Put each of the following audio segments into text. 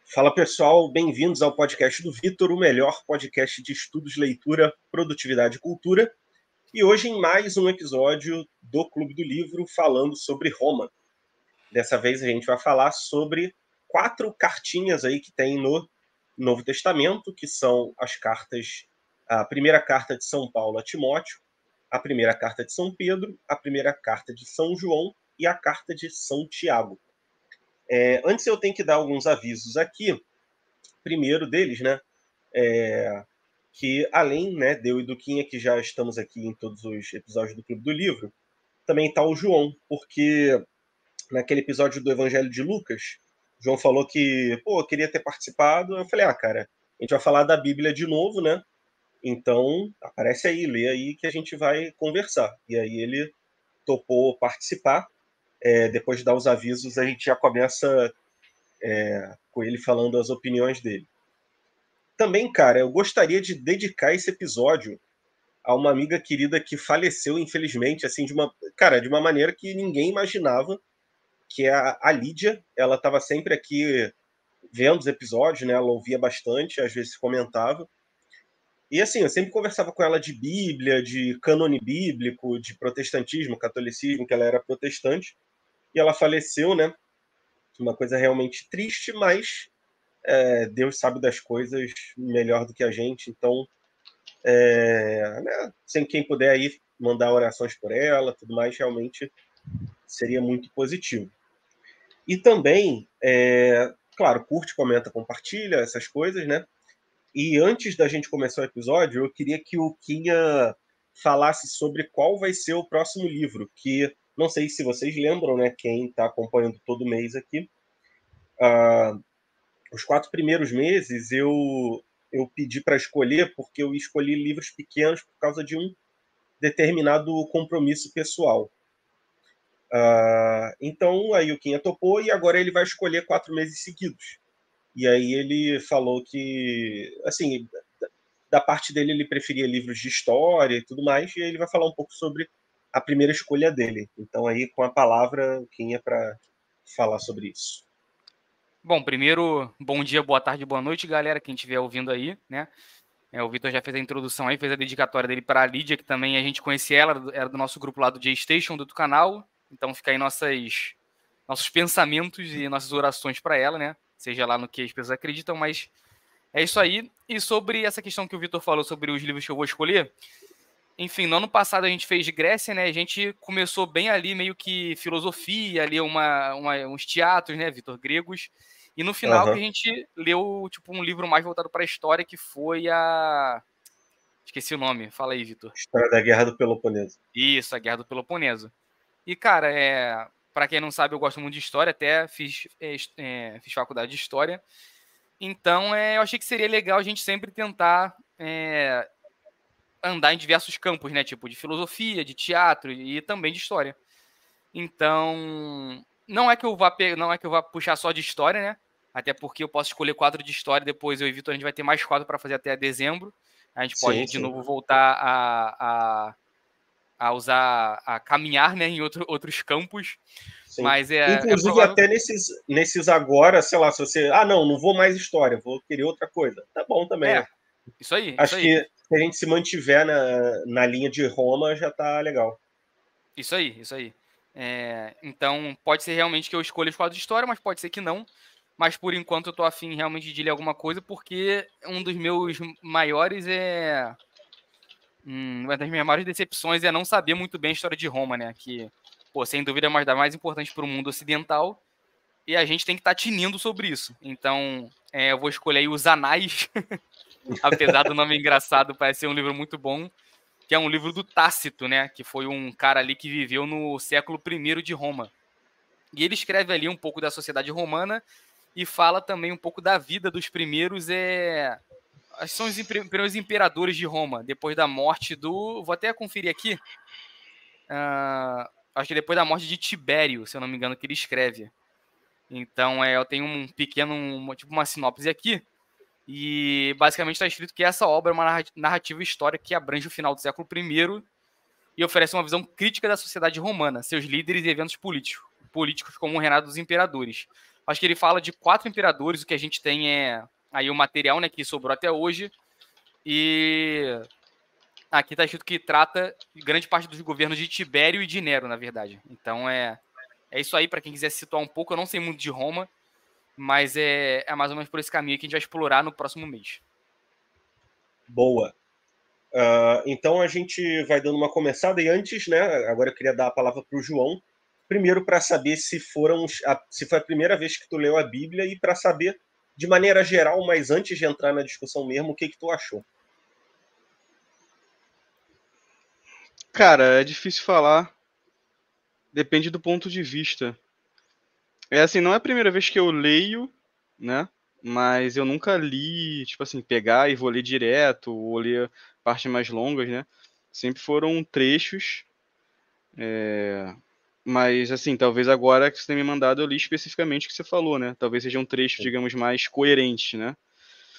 Fala pessoal, bem-vindos ao podcast do Vitor, o melhor podcast de estudos, leitura, produtividade e cultura. E hoje em mais um episódio do Clube do Livro falando sobre Roma. Dessa vez a gente vai falar sobre 4 cartinhas aí que tem no Novo Testamento, que são as cartas, a primeira carta de São Paulo a Timóteo, a primeira carta de São Pedro, a primeira carta de São João e a carta de São Tiago. Antes eu tenho que dar alguns avisos aqui. Primeiro deles, né, que além, né, de eu e do Quinha, que já estamos aqui em todos os episódios do Clube do Livro, também está o João, porque naquele episódio do Evangelho de Lucas, o João falou que, eu queria ter participado. Eu falei, cara, a gente vai falar da Bíblia de novo, né? Então, aparece aí, lê aí que a gente vai conversar. E aí ele topou participar. Depois de dar os avisos, a gente já começa com ele falando as opiniões dele. Também, cara, eu gostaria de dedicar esse episódio a uma amiga querida que faleceu, infelizmente, assim, de uma maneira que ninguém imaginava, que é a Lídia. Ela estava sempre aqui vendo os episódios, né? Ela ouvia bastante, às vezes comentava. E assim, eu sempre conversava com ela de Bíblia, de cânone bíblico, de protestantismo, catolicismo, que ela era protestante. E ela faleceu, né? Uma coisa realmente triste, mas Deus sabe das coisas melhor do que a gente. Então, né, sem quem puder aí mandar orações por ela, tudo mais, realmente seria muito positivo. E também, claro, curte, comenta, compartilha, essas coisas, né? E antes da gente começar o episódio, eu queria que o Quinha falasse sobre qual vai ser o próximo livro, que não sei se vocês lembram, né? Quem está acompanhando todo mês aqui, os 4 primeiros meses eu pedi para escolher, porque eu escolhi livros pequenos por causa de um determinado compromisso pessoal. Então aí o Quinha topou e agora ele vai escolher 4 meses seguidos. E aí ele falou que, assim, da parte dele ele preferia livros de história e tudo mais, e aí ele vai falar um pouco sobre a primeira escolha dele. Então aí com a palavra o Quinha para falar sobre isso. Bom, primeiro, bom dia, boa tarde, boa noite, galera, quem estiver ouvindo aí, né? O Vitor já fez a introdução aí, fez a dedicatória dele para a Lídia, que também a gente conhecia ela, era do nosso grupo lá do J-Station, do outro canal. Então fica aí nossos pensamentos e nossas orações para ela, né? Seja lá no que as pessoas acreditam, mas é isso aí. E sobre essa questão que o Vitor falou sobre os livros que eu vou escolher, enfim, no ano passado a gente fez Grécia, né? A gente começou bem ali, meio que filosofia, ali uns teatros, né, Vitor, gregos. E no final que a gente leu, tipo, um livro mais voltado para a história, que foi a... Esqueci o nome. Fala aí, Vitor. História da Guerra do Peloponeso. Isso, a Guerra do Peloponeso. E, cara, para quem não sabe, eu gosto muito de história, até fiz faculdade de história. Então, eu achei que seria legal a gente sempre tentar andar em diversos campos, né? Tipo, de filosofia, de teatro e também de história. Então, não é que eu vá puxar só de história, né? Até porque eu posso escolher 4 de história, depois eu e Vitor, a gente vai ter mais 4 para fazer até dezembro. A gente pode de novo voltar a usar, a caminhar, né, em outros campos. Sim. Mas é Inclusive, provável. até nesses agora, sei lá, se você. Não vou mais história, vou querer outra coisa. Tá bom também. Isso aí, isso Acho aí. que se a gente se mantiver na linha de Roma, já tá legal. Isso aí, isso aí. Então, pode ser realmente que eu escolha os quadros de história, mas pode ser que não. Mas por enquanto eu tô afim realmente de ler alguma coisa, porque um dos meus maiores uma das minhas maiores decepções é não saber muito bem a história de Roma, né? Que, pô, sem dúvida é uma das mais importantes para o mundo ocidental. E a gente tem que estar tinindo sobre isso. Então, eu vou escolher aí Os Anais, apesar do nome engraçado, parece ser um livro muito bom, que é um livro do Tácito, né? Que foi um cara ali que viveu no século I de Roma. E ele escreve ali um pouco da sociedade romana e fala também um pouco da vida dos primeiros são os primeiros imperadores de Roma, depois da morte do... Vou até conferir aqui. Acho que depois da morte de Tibério, se eu não me engano, que ele escreve. Então, eu tenho tipo uma sinopse aqui. E basicamente está escrito que essa obra é uma narrativa histórica que abrange o final do século I e oferece uma visão crítica da sociedade romana, seus líderes e eventos políticos como o reinado dos imperadores, Acho que ele fala de 4 imperadores, o que a gente tem é aí o material, né, que sobrou até hoje, e aqui está escrito que trata grande parte dos governos de Tibério e de Nero, na verdade. Então é isso aí, para quem quiser se situar um pouco. Eu não sei muito de Roma, mas é mais ou menos por esse caminho que a gente vai explorar no próximo mês. Boa. Então a gente vai dando uma começada, e antes, né, agora eu queria dar a palavra para o João, primeiro para saber se foi a primeira vez que tu leu a Bíblia, e para saber de maneira geral, mas antes de entrar na discussão mesmo, o que tu achou. Cara, é difícil falar, depende do ponto de vista. É assim, não é a primeira vez que eu leio, né? Mas eu nunca li, tipo assim, pegar e vou ler direto, ou ler partes mais longas, né? Sempre foram trechos. Mas, assim, talvez agora que você tenha me mandado eu li especificamente o que você falou, né? Talvez seja um trecho, digamos, mais coerente, né?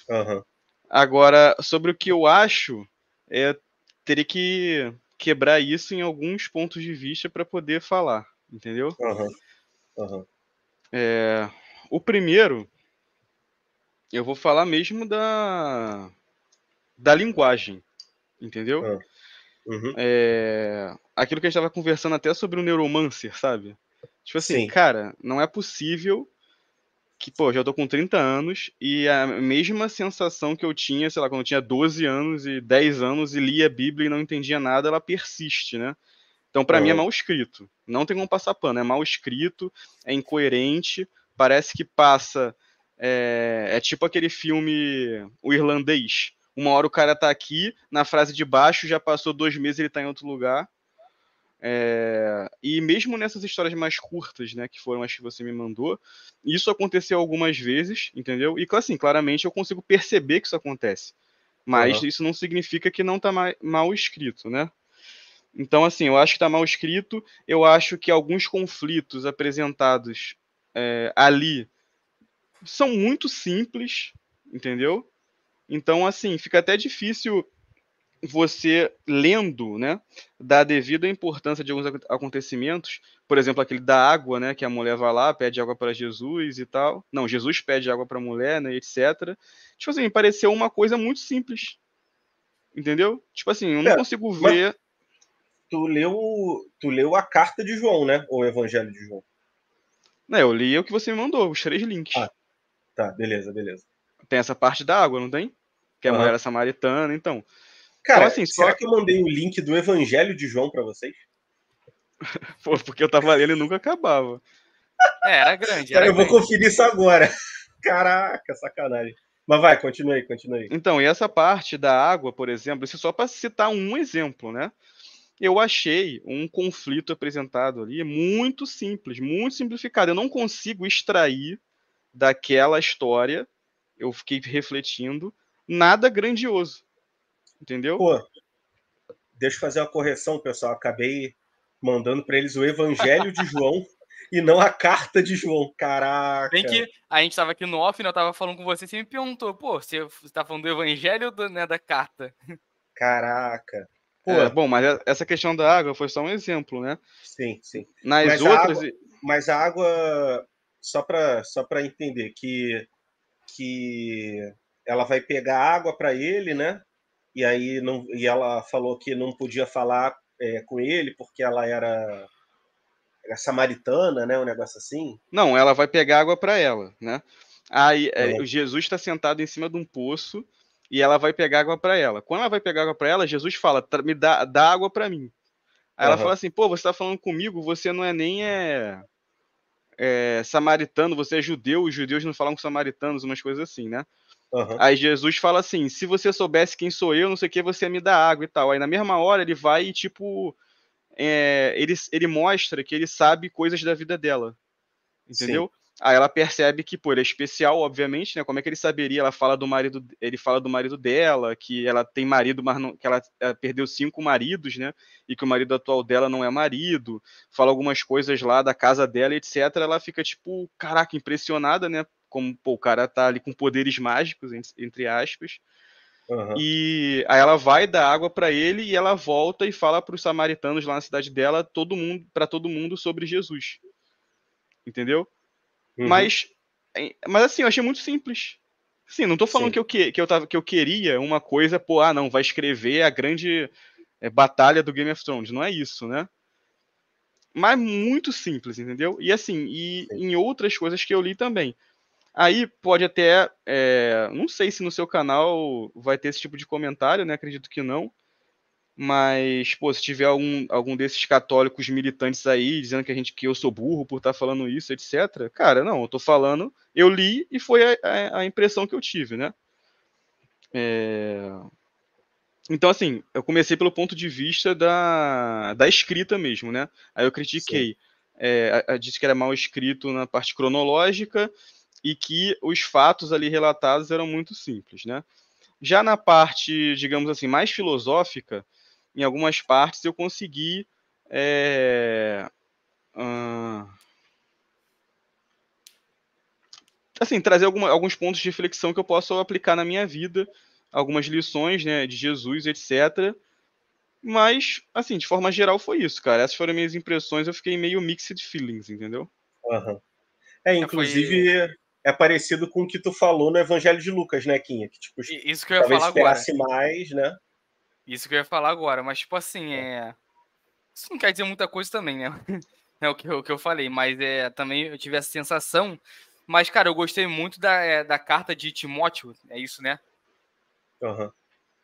Uhum. Agora, sobre o que eu acho, teria que quebrar isso em alguns pontos de vista para poder falar, entendeu? Uhum. Uhum. O primeiro, eu vou falar mesmo da linguagem, entendeu? Uhum. Aquilo que a gente estava conversando até sobre o Neuromancer, sabe? Tipo assim, Sim. cara, não é possível que, pô, já tô com 30 anos e a mesma sensação que eu tinha, sei lá, quando eu tinha 12 anos e 10 anos e lia a Bíblia e não entendia nada, ela persiste, né? Então, pra mim, é Uhum. mal escrito. Não tem como passar pano. É mal escrito, é incoerente, parece que passa. É tipo aquele filme O Irlandês. Uma hora o cara tá aqui, na frase de baixo, já passou 2 meses e ele tá em outro lugar. E mesmo nessas histórias mais curtas, né, que foram as que você me mandou, isso aconteceu algumas vezes, entendeu? E assim, claramente eu consigo perceber que isso acontece. Mas Uhum. isso não significa que não tá mal escrito, né? Então, assim, eu acho que está mal escrito. Eu acho que alguns conflitos apresentados ali são muito simples, entendeu? Então, assim, fica até difícil você lendo, né, dar a devida importância de alguns acontecimentos. Por exemplo, aquele da água, né, que a mulher vai lá, pede água para Jesus e tal. Não, Jesus pede água para a mulher, né, etc. Tipo assim, me pareceu uma coisa muito simples, entendeu? Tipo assim, eu não Pera, consigo mas ver. tu leu a carta de João, né? Ou o Evangelho de João? Né, eu li o que você me mandou, os 3 links. Ah, tá, beleza, beleza. Tem essa parte da água, não tem? Que a mulher Uhum. era samaritana, então. Então, Cara, assim, será só. que eu mandei o link do Evangelho de João para vocês? Pô, porque eu tava lendo e nunca acabava. Era grande, Cara, era eu vou grande. conferir isso agora. Caraca, sacanagem. Mas vai, continua aí, continua aí. Então, e essa parte da água, por exemplo, isso só para citar um exemplo, né? Eu achei um conflito apresentado ali muito simples, muito simplificado. Eu não consigo extrair daquela história, eu fiquei refletindo, nada grandioso, entendeu? Pô, deixa eu fazer uma correção, pessoal. Acabei mandando para eles o Evangelho de João e não a carta de João. Bem Caraca, que a gente tava aqui no off, né? Eu tava falando com você, você me perguntou, pô, você tá falando do evangelho ou né, da carta? caraca. Pô, Bom, mas essa questão da água foi só um exemplo, né? sim, sim. Nas Mas a outras, água, mas a água, só para entender que ela vai pegar água para ele, né? E aí não, e ela falou que não podia falar com ele porque ela era samaritana, né? Um negócio assim. não, ela vai pegar água para ela, né? Aí Uhum. o Jesus está sentado em cima de um poço e ela vai pegar água para ela. Quando ela vai pegar água para ela, Jesus fala: Me dá água para mim. Aí ela Uhum. fala assim: pô, você está falando comigo, você não é nem samaritano, você é judeu, os judeus não falam com samaritanos, umas coisas assim, né? Uhum. Aí Jesus fala assim: se você soubesse quem sou eu, não sei o que, você ia me dar água e tal. Aí na mesma hora ele vai e, tipo, ele mostra que ele sabe coisas da vida dela, Sim. entendeu? Aí ela percebe que, pô, ele é especial, obviamente, né? Como é que ele saberia? Ele fala do marido dela, que ela tem marido, mas não, que ela perdeu 5 maridos, né? E que o marido atual dela não é marido. Fala algumas coisas lá da casa dela, etc. Ela fica, tipo, caraca, impressionada, né? Como, pô, o cara tá ali com poderes mágicos, entre aspas. Uhum. E aí ela vai dar água para ele e ela volta e fala para os samaritanos lá na cidade dela, para todo mundo sobre Jesus, entendeu? Uhum. Mas Mas assim, eu achei muito simples. Sim, não tô falando Sim. que eu queria uma coisa, pô, não, vai escrever a grande batalha do Game of Thrones. Não é isso, né? Mas muito simples, entendeu? E assim, e Sim. em outras coisas que eu li também. Aí pode até, não sei se no seu canal vai ter esse tipo de comentário, né? Acredito que não. Mas, pô, se tiver algum desses católicos militantes aí dizendo que eu sou burro por estar falando isso, etc. Cara, não, eu tô falando, eu li e foi a impressão que eu tive, né? Então, assim, eu comecei pelo ponto de vista da escrita mesmo, né? Aí eu Sim. critiquei. Disse que era mal escrito na parte cronológica e que os fatos ali relatados eram muito simples, né? Já na parte, digamos assim, mais filosófica, em algumas partes eu consegui é, assim, trazer alguns pontos de reflexão que eu posso aplicar na minha vida, algumas lições, né, de Jesus, etc. Mas, assim, de forma geral foi isso, cara. Essas foram minhas impressões, eu fiquei meio mixed feelings, entendeu? Aham. Foi Inclusive, é parecido com o que tu falou no Evangelho de Lucas, né, Quinha? Que, tipo, isso que eu ia talvez falar agora. esperasse mais, né? Isso que eu ia falar agora. Mas, tipo assim, isso não quer dizer muita coisa também, né? É o que eu falei, mas também eu tive essa sensação. Mas, cara, eu gostei muito da carta de Timóteo, é isso, né? Aham.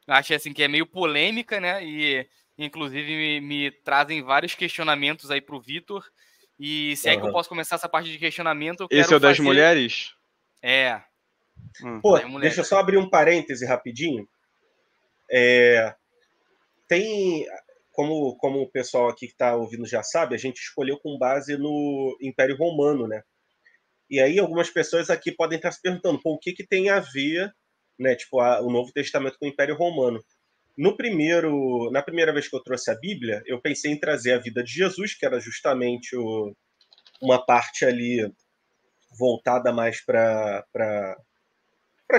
Achei assim que é meio polêmica, né? E inclusive me trazem vários questionamentos aí pro Vitor. E se é que eu Aham. posso começar essa parte de questionamento, eu Esse quero é o das fazer. mulheres? É, Hum. Pô, das deixa eu mulheres. só abrir um parêntese rapidinho. Tem, como o pessoal aqui que está ouvindo já sabe, a gente escolheu com base no Império Romano, né? E aí algumas pessoas aqui podem estar se perguntando, pô, o que que tem a ver, né, tipo, o Novo Testamento com o Império Romano? Na primeira vez que eu trouxe a Bíblia, eu pensei em trazer a vida de Jesus, que era justamente uma parte ali voltada mais para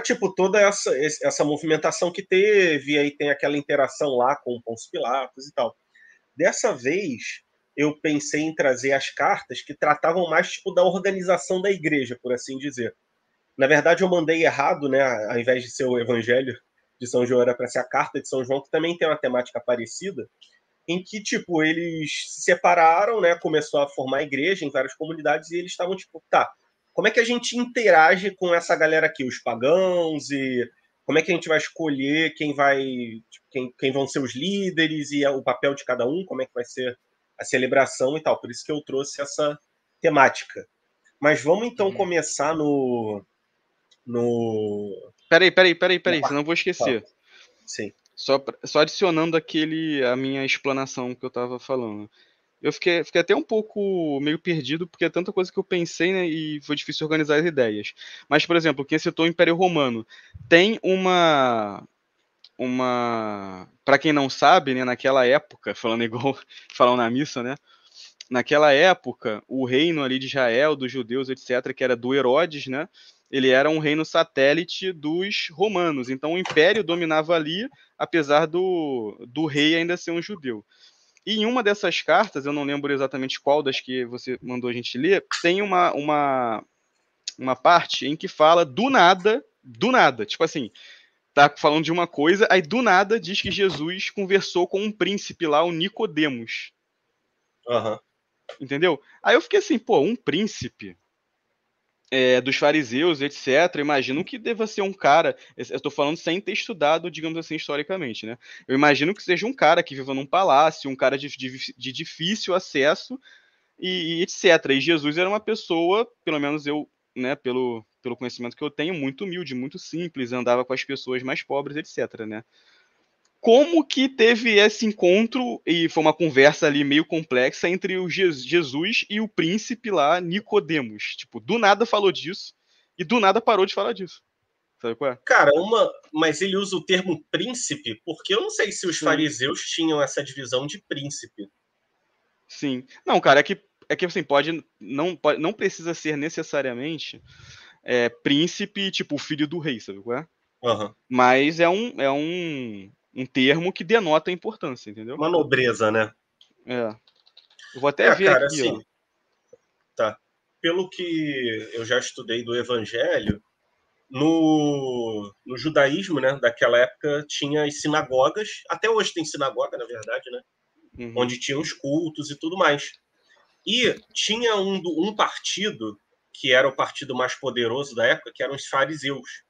tipo toda essa movimentação que teve, e aí tem aquela interação lá com o Pôncio Pilatos e tal. Dessa vez, eu pensei em trazer as cartas que tratavam mais tipo da organização da igreja, por assim dizer. Na verdade, eu mandei errado, né? Ao invés de ser o Evangelho de São João, era para ser a Carta de São João, que também tem uma temática parecida, em que, tipo, eles se separaram, né? Começou a formar igreja em várias comunidades e eles estavam, tipo, tá, como é que a gente interage com essa galera aqui, os pagãos, e como é que a gente vai escolher quem vai, tipo, quem vão ser os líderes e o papel de cada um, como é que vai ser a celebração e tal. Por isso que eu trouxe essa temática. Mas vamos então Uhum. começar no na Peraí, senão parte. eu vou Fala. esquecer. Sim. Só adicionando a minha explanação que eu tava falando. Eu fiquei até um pouco meio perdido, porque é tanta coisa que eu pensei, né, e foi difícil organizar as ideias. Mas, por exemplo, quem citou o Império Romano, tem para quem não sabe, né, naquela época, falando igual falam na missa, né, naquela época, o reino ali de Israel, dos judeus, etc., que era do Herodes, né, ele era um reino satélite dos romanos. Então o império dominava ali, apesar do rei ainda ser um judeu. E em uma dessas cartas, eu não lembro exatamente qual das que você mandou a gente ler, tem uma parte em que fala do nada, tipo assim, tá falando de uma coisa, aí do nada diz que Jesus conversou com um príncipe lá, o Nicodemos, Aham. entendeu? Aí eu fiquei assim, pô, um príncipe dos fariseus, etc. Imagino que deva ser um cara. Eu estou falando sem ter estudado, digamos assim, historicamente, né? Eu imagino que seja um cara que viva num palácio, um cara de difícil acesso e etc. E Jesus era uma pessoa, pelo menos eu, né, pelo conhecimento que eu tenho, muito humilde, muito simples, andava com as pessoas mais pobres, etc. Né? Como que teve esse encontro e foi uma conversa ali meio complexa entre o Jesus e o príncipe lá, Nicodemos? Tipo, do nada falou disso e do nada parou de falar disso. Sabe qual é? Cara, mas ele usa o termo príncipe porque eu não sei se os Sim, fariseus tinham essa divisão de príncipe. sim. Não, cara, é que assim, não precisa ser necessariamente príncipe, tipo, filho do rei, sabe qual é? Aham. Mas é um termo que denota a importância, entendeu? Uma nobreza, né? É. Eu vou até ver Cara, aqui, assim, ó. tá. pelo que eu já estudei do Evangelho, no judaísmo, né, daquela época, tinha as sinagogas, até hoje tem sinagoga, na verdade, né, onde tinham os cultos e tudo mais. E tinha um partido, que era o partido mais poderoso da época, que eram os fariseus,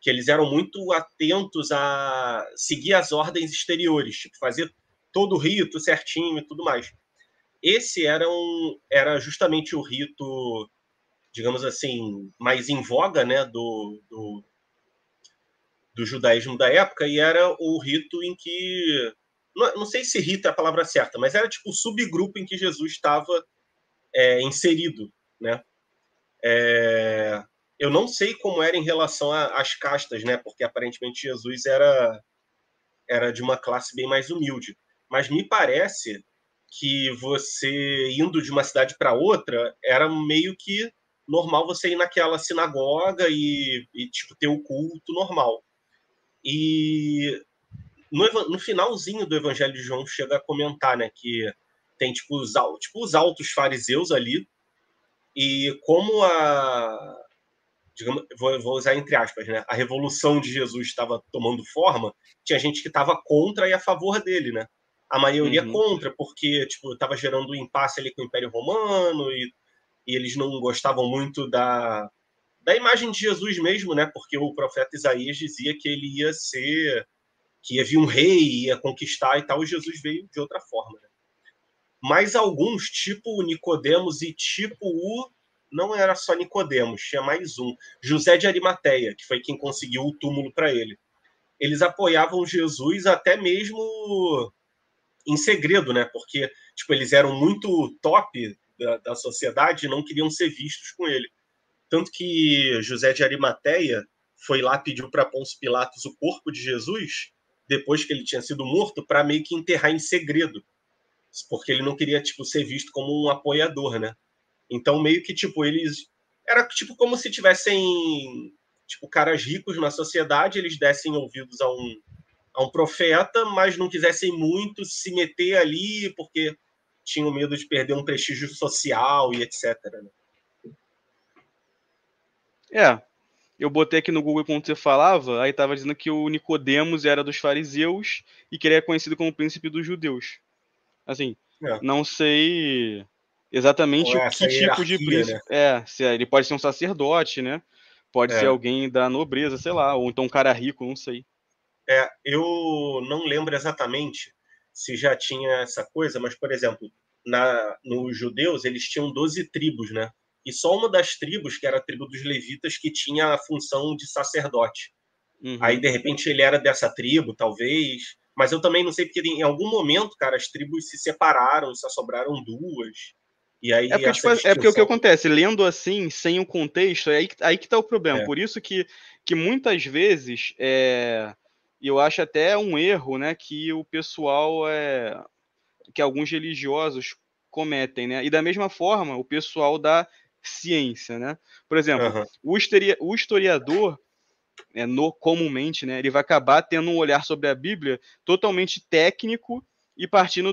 que eles eram muito atentos a seguir as ordens exteriores, tipo, fazer todo o rito certinho e tudo mais. Esse era justamente o rito, digamos assim, mais em voga, né, do judaísmo da época, e era o rito em que... Não sei se rito é a palavra certa, mas era tipo o subgrupo em que Jesus estava inserido, né? Eu não sei como era em relação às castas, né? Porque aparentemente Jesus era de uma classe bem mais humilde. Mas me parece que você indo de uma cidade para outra era meio que normal você ir naquela sinagoga e tipo ter o culto normal. E no finalzinho do Evangelho de João chega a comentar, né, que tem tipo os altos fariseus ali, e como digamos, vou usar entre aspas, né, a revolução de Jesus estava tomando forma, tinha gente que estava contra e a favor dele, né? A maioria contra, porque tipo estava gerando um impasse ali com o Império Romano e eles não gostavam muito da imagem de Jesus mesmo, né? Porque o profeta Isaías dizia que ele ia ser, que ia vir um rei, ia conquistar e tal, e Jesus veio de outra forma, né? Mas alguns, tipo o Nicodemos e tipo não era só Nicodemos, tinha mais um, José de Arimateia, que foi quem conseguiu o túmulo para ele. Eles apoiavam Jesus até mesmo em segredo, né? Porque tipo, eles eram muito top da sociedade e não queriam ser vistos com ele. Tanto que José de Arimateia foi lá, pediu para Pôncio Pilatos o corpo de Jesus, depois que ele tinha sido morto, para meio que enterrar em segredo, porque ele não queria tipo ser visto como um apoiador, né? Então meio que tipo eles era tipo como se tivessem tipo caras ricos na sociedade, eles dessem ouvidos a um profeta, mas não quisessem muito se meter ali porque tinham medo de perder um prestígio social e etc, né? Eu botei aqui no Google quando você falava, aí tava dizendo que o Nicodemos era dos fariseus e que ele é conhecido como príncipe dos judeus. Assim, não sei exatamente o que tipo de príncipe. Né? Se ele pode ser um sacerdote, né? Pode ser alguém da nobreza, sei lá, ou então um cara rico, não sei. Eu não lembro exatamente se já tinha essa coisa, mas, por exemplo, nos judeus, eles tinham 12 tribos, né? E só uma das tribos, que era a tribo dos levitas, que tinha a função de sacerdote. Aí, de repente, ele era dessa tribo, talvez. Mas eu também não sei, porque em algum momento, cara, as tribos se separaram, só sobraram duas. E aí porque, essa é porque o que distinção... acontece, lendo assim, sem o contexto, é aí que tá o problema. Por isso que muitas vezes, eu acho até um erro, né, que o pessoal, que alguns religiosos cometem, né? E da mesma forma, o pessoal da ciência, né? Por exemplo, o historiador, comumente, né, ele vai acabar tendo um olhar sobre a Bíblia totalmente técnico e partindo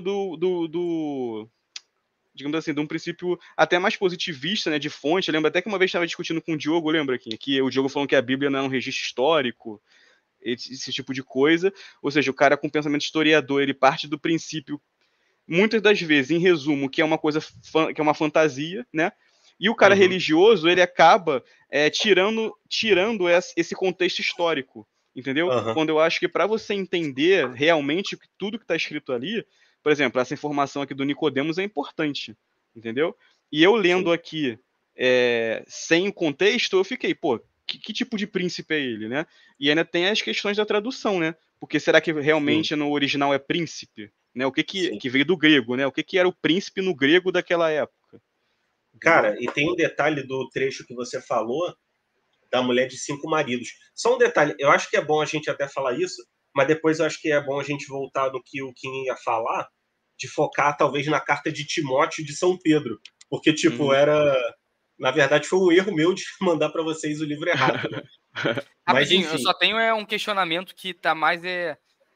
digamos assim, de um princípio até mais positivista, né, de fonte. Eu lembro até que uma vez estava discutindo com o Diogo, lembra aqui, que o Diogo falou que a Bíblia não é um registro histórico, esse tipo de coisa. Ou seja, o cara com pensamento historiador, ele parte do princípio, muitas das vezes, em resumo, que é uma coisa, que é uma fantasia, né? E o cara religioso, ele acaba tirando esse contexto histórico, entendeu? Quando eu acho que para você entender realmente tudo que está escrito ali, por exemplo, essa informação aqui do Nicodemos é importante, entendeu? E eu lendo aqui sem o contexto, eu fiquei, pô, que tipo de príncipe é ele, né? E ainda tem as questões da tradução, né? Porque será que realmente no original é príncipe? Né? O que veio do grego, né? O que era o príncipe no grego daquela época? Cara, e tem um detalhe do trecho que você falou, da mulher de 5 maridos. Só um detalhe, eu acho que é bom a gente até falar isso, mas depois eu acho que é bom a gente voltar no que o Kim ia falar, de focar talvez na carta de Timóteo de São Pedro. Porque, tipo, na verdade, foi um erro meu de mandar para vocês o livro errado, né? Rapidinho, eu só tenho um questionamento que tá mais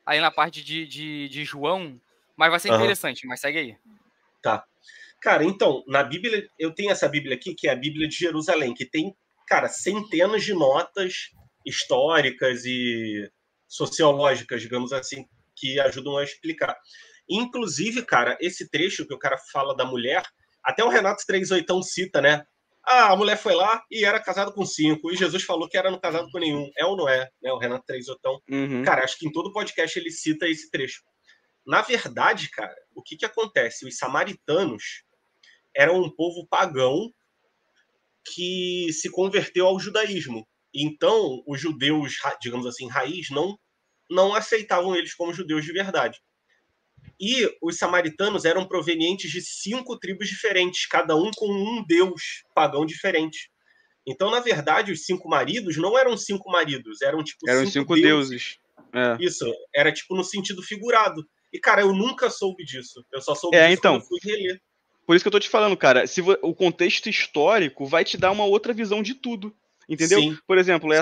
aí na parte de João, mas vai ser interessante, mas segue aí. Tá. Cara, então, na Bíblia, eu tenho essa Bíblia aqui, que é a Bíblia de Jerusalém, que tem, cara, centenas de notas históricas e sociológicas, digamos assim, que ajudam a explicar. Inclusive, cara, esse trecho que o cara fala da mulher, até o Renato 38 cita, né? Ah, a mulher foi lá e era casada com 5, e Jesus falou que era não casado com nenhum. É ou não é? Né? O Renato 38. Uhum. Cara, acho que em todo podcast ele cita esse trecho. Na verdade, cara, o que acontece? Os samaritanos eram um povo pagão que se converteu ao judaísmo. Então, os judeus, digamos assim, raiz, não aceitavam eles como judeus de verdade. E os samaritanos eram provenientes de 5 tribos diferentes, cada um com um deus pagão diferente. Então, na verdade, os 5 maridos não eram 5 maridos, eram tipo Eram 5 5 deuses. deuses. É. Isso, era tipo no sentido figurado. E, cara, eu nunca soube disso. Eu só soube disso Então, quando eu fui reler. por isso que eu tô te falando, cara, o contexto histórico vai te dar uma outra visão de tudo. Entendeu? Sim, Por exemplo, sim.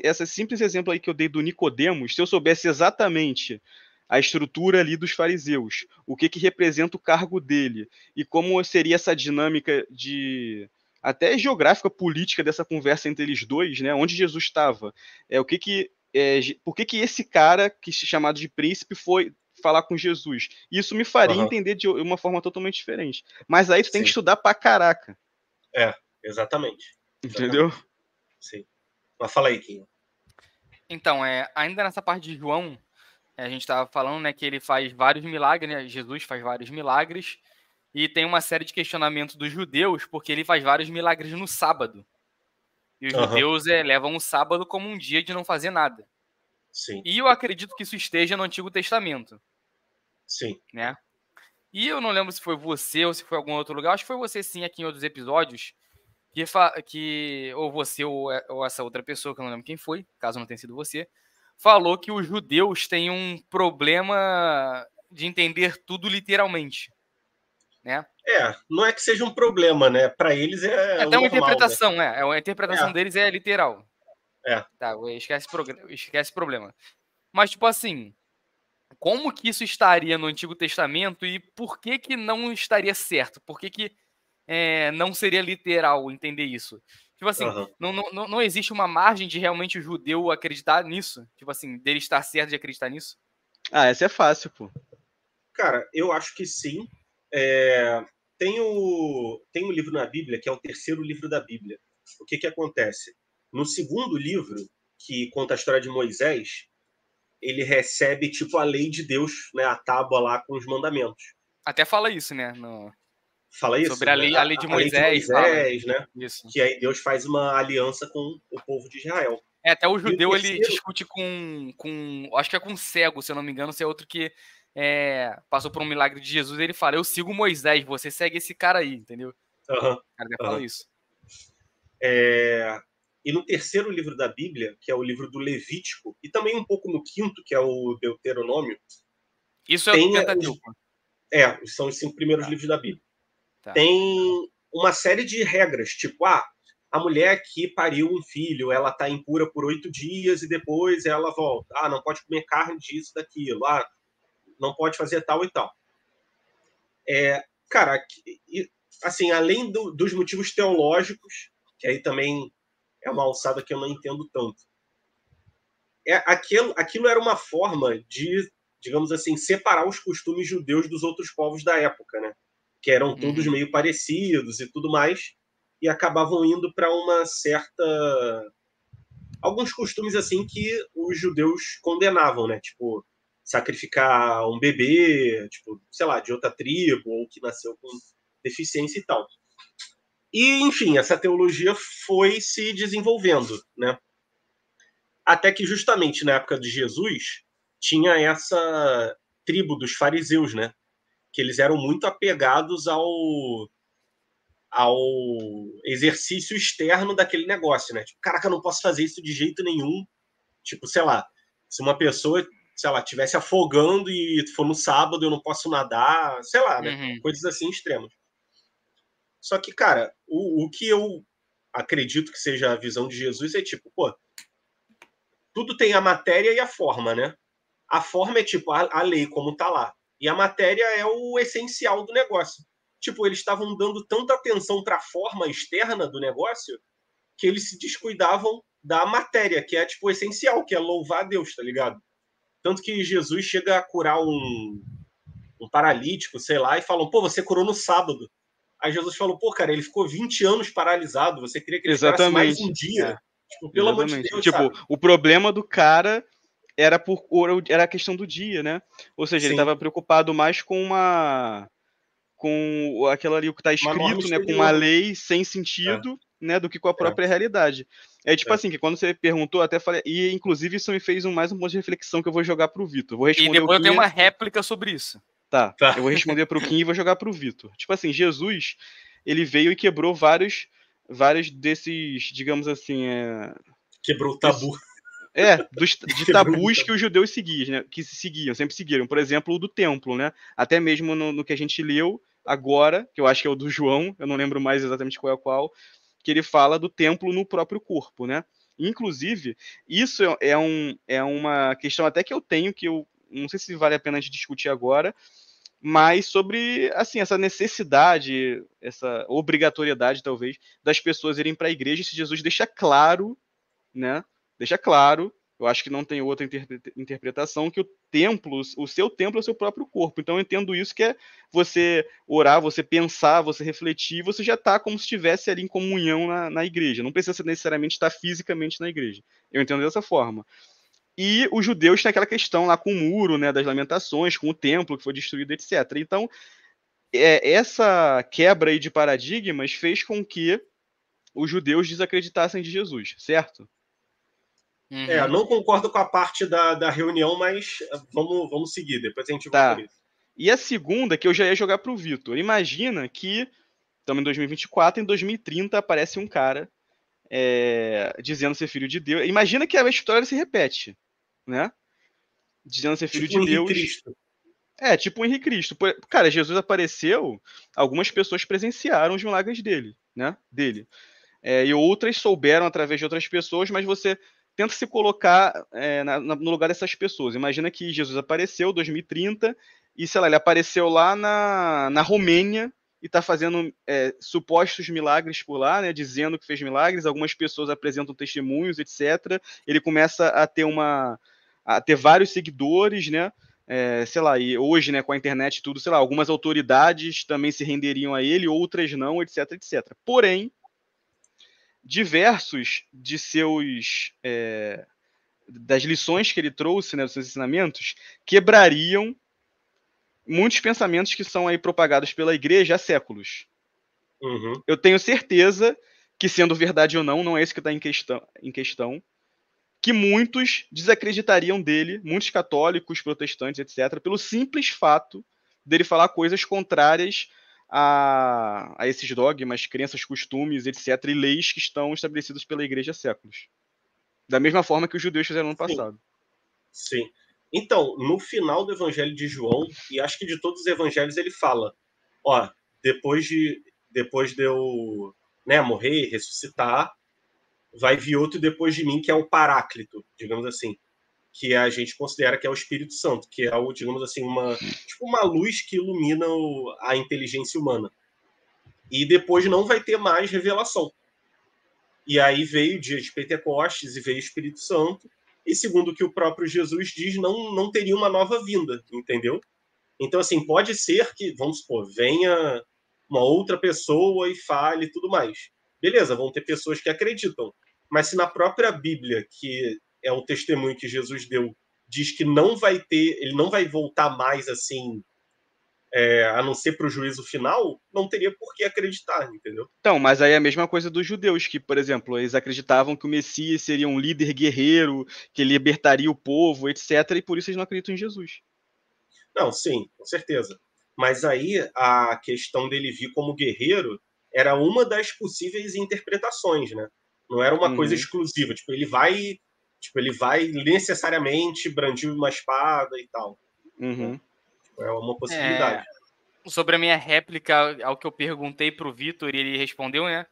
essa simples exemplo aí que eu dei do Nicodemos, se eu soubesse exatamente a estrutura ali dos fariseus, o que representa o cargo dele e como seria essa dinâmica de até geográfica, política dessa conversa entre eles dois, né? Onde Jesus estava, por que esse cara que se chamado de príncipe foi falar com Jesus? Isso me faria entender de uma forma totalmente diferente. Mas aí tu tem que estudar pra caraca. Exatamente. Entendeu? Sim. Mas fala aí, Kim. Então, ainda nessa parte de João, a gente estava falando, né, que ele faz vários milagres, né? Jesus faz vários milagres, e tem uma série de questionamentos dos judeus, porque ele faz vários milagres no sábado. E os judeus levam o sábado como um dia de não fazer nada. Sim. E eu acredito que isso esteja no Antigo Testamento. Sim. Né? E eu não lembro se foi você ou se foi algum outro lugar, acho que foi você sim aqui em outros episódios, ou você ou essa outra pessoa, que eu não lembro quem foi, caso não tenha sido você, falou que os judeus têm um problema de entender tudo literalmente, né? Não é que seja um problema, né? Para eles é até uma normal, interpretação, né? A interpretação deles é literal. É. Tá, esquece problema. Mas, tipo assim, como que isso estaria no Antigo Testamento e por que não estaria certo? Por que não seria literal entender isso? Tipo assim, não existe uma margem de realmente o judeu acreditar nisso? Tipo assim, dele estar certo de acreditar nisso? Ah, essa é fácil, pô. Cara, eu acho que sim. Tem um livro na Bíblia, que é o terceiro livro da Bíblia. O que acontece? No segundo livro, que conta a história de Moisés, ele recebe tipo a lei de Deus, né, a tábua lá com os mandamentos. Até fala isso, né? Fala isso? Sobre a lei de a lei de Moisés, né? Isso. Que aí Deus faz uma aliança com o povo de Israel. Até o judeu ele discute com. Acho que é com um cego, se eu não me engano, se é outro que passou por um milagre de Jesus, ele fala: eu sigo Moisés, você segue esse cara aí, entendeu? O cara até fala isso. E no terceiro livro da Bíblia, que é o livro do Levítico, e também um pouco no quinto, que é o Deuteronômio. Isso é o Pentateuco. São os 5 primeiros livros da Bíblia. Tá. Tem uma série de regras, tipo, a mulher que pariu um filho, ela tá impura por 8 dias e depois ela volta. Não pode comer carne disso, daquilo. Não pode fazer tal e tal. Cara, assim, além dos motivos teológicos, que aí também é uma alçada que eu não entendo tanto. Aquilo era uma forma de, digamos assim, separar os costumes judeus dos outros povos da época, né? Que eram todos meio parecidos e tudo mais, e acabavam indo para uma certa... alguns costumes assim que os judeus condenavam, né? Tipo, sacrificar um bebê, tipo, sei lá, de outra tribo, ou que nasceu com deficiência e tal. E, enfim, essa teologia foi se desenvolvendo, né? Até que justamente na época de Jesus tinha essa tribo dos fariseus, né? Que eles eram muito apegados ao exercício externo daquele negócio, né? Tipo, caraca, eu não posso fazer isso de jeito nenhum. Tipo, sei lá, se uma pessoa, sei lá, estivesse afogando e for no sábado, eu não posso nadar, sei lá, né? Coisas assim extremas. Só que, cara, o que eu acredito que seja a visão de Jesus é tipo, tudo tem a matéria e a forma, né? A forma é tipo a lei, como tá lá. E a matéria é o essencial do negócio. tipo, eles estavam dando tanta atenção para a forma externa do negócio que eles se descuidavam da matéria, que é, tipo, essencial, que é louvar a Deus, tá ligado? Tanto que Jesus chega a curar um paralítico, sei lá, e falam, pô, você curou no sábado. Aí Jesus falou, pô, cara, ele ficou 20 anos paralisado, você queria que ele esperasse mais um dia? Tipo, pelo amor de Deus, tipo, sabe? o problema do cara era a questão do dia, né? Ou seja, ele Sim. estava preocupado mais com aquilo ali, o que está escrito, né, com uma lei sem sentido, né, do que com a própria realidade. É tipo assim, que quando você perguntou, até falei, e inclusive isso me fez mais um ponto de reflexão que eu vou jogar pro Vitor. Vou responder e depois eu tenho uma réplica sobre isso. Tá, eu vou responder pro Kim e vou jogar pro Vitor. Tipo assim, Jesus, ele veio e quebrou vários desses, digamos assim, quebrou o tabu. De tabus que os judeus seguiam, né? Que se seguiam, sempre seguiram. Por exemplo, o do templo, né? Até mesmo no que a gente leu agora, que eu acho que é o do João, eu não lembro mais exatamente qual é qual, que ele fala do templo no próprio corpo, né? Inclusive, isso é uma questão até que eu tenho, que eu não sei se vale a pena a gente discutir agora, mas sobre assim essa necessidade, essa obrigatoriedade talvez das pessoas irem para a igreja, se Jesus deixa claro, né? Deixa claro, eu acho que não tem outra interpretação, que o templo, o seu templo é o seu próprio corpo. Então eu entendo isso, que é você orar, você pensar, você refletir, você já está como se estivesse ali em comunhão na igreja. Não precisa necessariamente estar fisicamente na igreja. Eu entendo dessa forma. E os judeus têm aquela questão lá com o muro, né, das lamentações, com o templo que foi destruído, etc. Então, essa quebra aí de paradigmas fez com que os judeus desacreditassem de Jesus, certo? Não concordo com a parte da reunião, mas vamos seguir, depois a gente volta nisso. E a segunda, que eu já ia jogar pro Vitor. Imagina que estamos em 2024, em 2030 aparece um cara dizendo ser filho de Deus. Imagina que a história se repete, né? Dizendo ser filho tipo de Deus. Cristo. Tipo o Henrique Cristo. Cara, Jesus apareceu, algumas pessoas presenciaram os milagres dele, né? E outras souberam através de outras pessoas, mas você tenta se colocar no lugar dessas pessoas. Imagina que Jesus apareceu em 2030 e, sei lá, ele apareceu lá na Romênia e está fazendo supostos milagres por lá, né, dizendo que fez milagres. Algumas pessoas apresentam testemunhos, etc. Ele começa a ter vários seguidores, né? Sei lá, e hoje, né, com a internet e tudo, sei lá, algumas autoridades também se renderiam a ele, outras não, etc, etc. Porém, diversos de das lições que ele trouxe, né, dos seus ensinamentos, quebrariam muitos pensamentos que são aí propagados pela igreja há séculos. Uhum. Eu tenho certeza que, sendo verdade ou não, não é isso que está em questão, que muitos desacreditariam dele, muitos católicos, protestantes, etc., pelo simples fato dele falar coisas contrárias a esses dogmas, crenças, costumes, etc., e leis que estão estabelecidos pela igreja há séculos. Da mesma forma que os judeus fizeram no passado. Sim. Então, no final do Evangelho de João, e acho que de todos os evangelhos, ele fala, ó, depois de eu, né, morrer, ressuscitar, vai vir outro depois de mim, que é o Paráclito, digamos assim, que a gente considera que é o Espírito Santo, que é o, digamos assim, uma luz que ilumina a inteligência humana. E depois não vai ter mais revelação. E aí veio o dia de Pentecostes e veio o Espírito Santo, e segundo o que o próprio Jesus diz, não teria uma nova vinda, entendeu? Então, assim, pode ser que, vamos supor, venha uma outra pessoa e fale e tudo mais. Beleza, vão ter pessoas que acreditam. Mas se na própria Bíblia, que é o testemunho que Jesus deu, diz que não vai ter, ele não vai voltar mais assim, a não ser para o juízo final, não teria por que acreditar, entendeu? Então, mas aí é a mesma coisa dos judeus, que, por exemplo, eles acreditavam que o Messias seria um líder guerreiro, que libertaria o povo, etc., e por isso eles não acreditam em Jesus. Não, sim, com certeza. Mas aí a questão dele vir como guerreiro era uma das possíveis interpretações, né? Não era uma coisa exclusiva. Tipo, ele vai necessariamente brandir uma espada e tal. Né? Tipo, é uma possibilidade. Sobre a minha réplica ao que eu perguntei pro Vitor, e ele respondeu, né?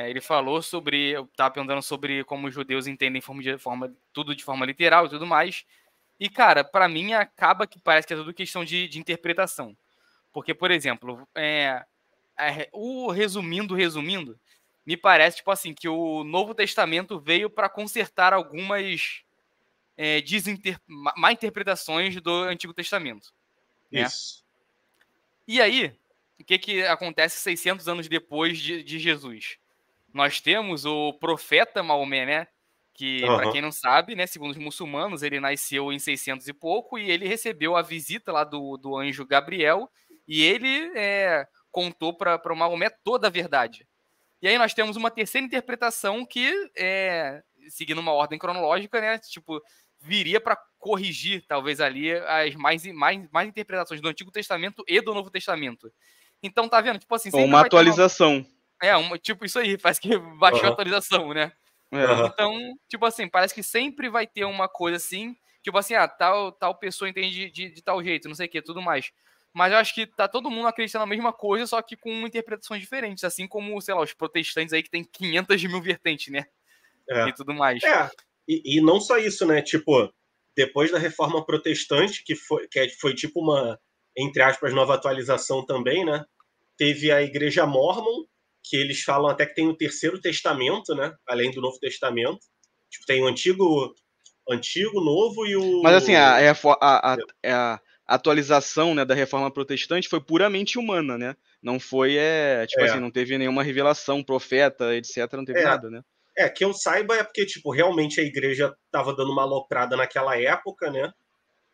Ele falou sobre, eu estava perguntando sobre como os judeus entendem tudo de forma literal e tudo mais. E, cara, para mim acaba que parece que é tudo questão de interpretação. Porque, por exemplo, resumindo, me parece, tipo assim, que o Novo Testamento veio para consertar algumas má interpretações do Antigo Testamento, né? Isso. E aí, o que acontece 600 anos depois de Jesus? Nós temos o profeta Maomé, né? Que, para quem não sabe, né, segundo os muçulmanos, ele nasceu em 600 e pouco e ele recebeu a visita lá do anjo Gabriel e ele contou para o Maomé toda a verdade. E aí nós temos uma terceira interpretação que, seguindo uma ordem cronológica, né, tipo, viria para corrigir, talvez ali, as mais interpretações do Antigo Testamento e do Novo Testamento. Então, tá vendo? Tipo assim, Ou sempre uma vai ter atualização. tipo isso aí, parece que baixou a atualização, né? Então, tipo assim, parece que sempre vai ter uma coisa assim, tipo assim, tal pessoa entende de tal jeito, não sei o que, tudo mais. Mas eu acho que tá todo mundo acreditando na mesma coisa, só que com interpretações diferentes, assim como, sei lá, os protestantes aí que tem 500 mil vertentes, né? E tudo mais. E não só isso, né? Tipo, depois da Reforma Protestante, que foi tipo uma, entre aspas, nova atualização também, né? Teve a Igreja Mórmon, que eles falam até que tem o Terceiro Testamento, né? Além do Novo Testamento. Tipo, tem o Antigo, Novo e o... Mas assim, a atualização, né, da Reforma Protestante foi puramente humana, né? Não foi, tipo assim, não teve nenhuma revelação, profeta, etc, não teve nada, né? Que eu saiba é porque, tipo, realmente a igreja estava dando uma aloprada naquela época, né?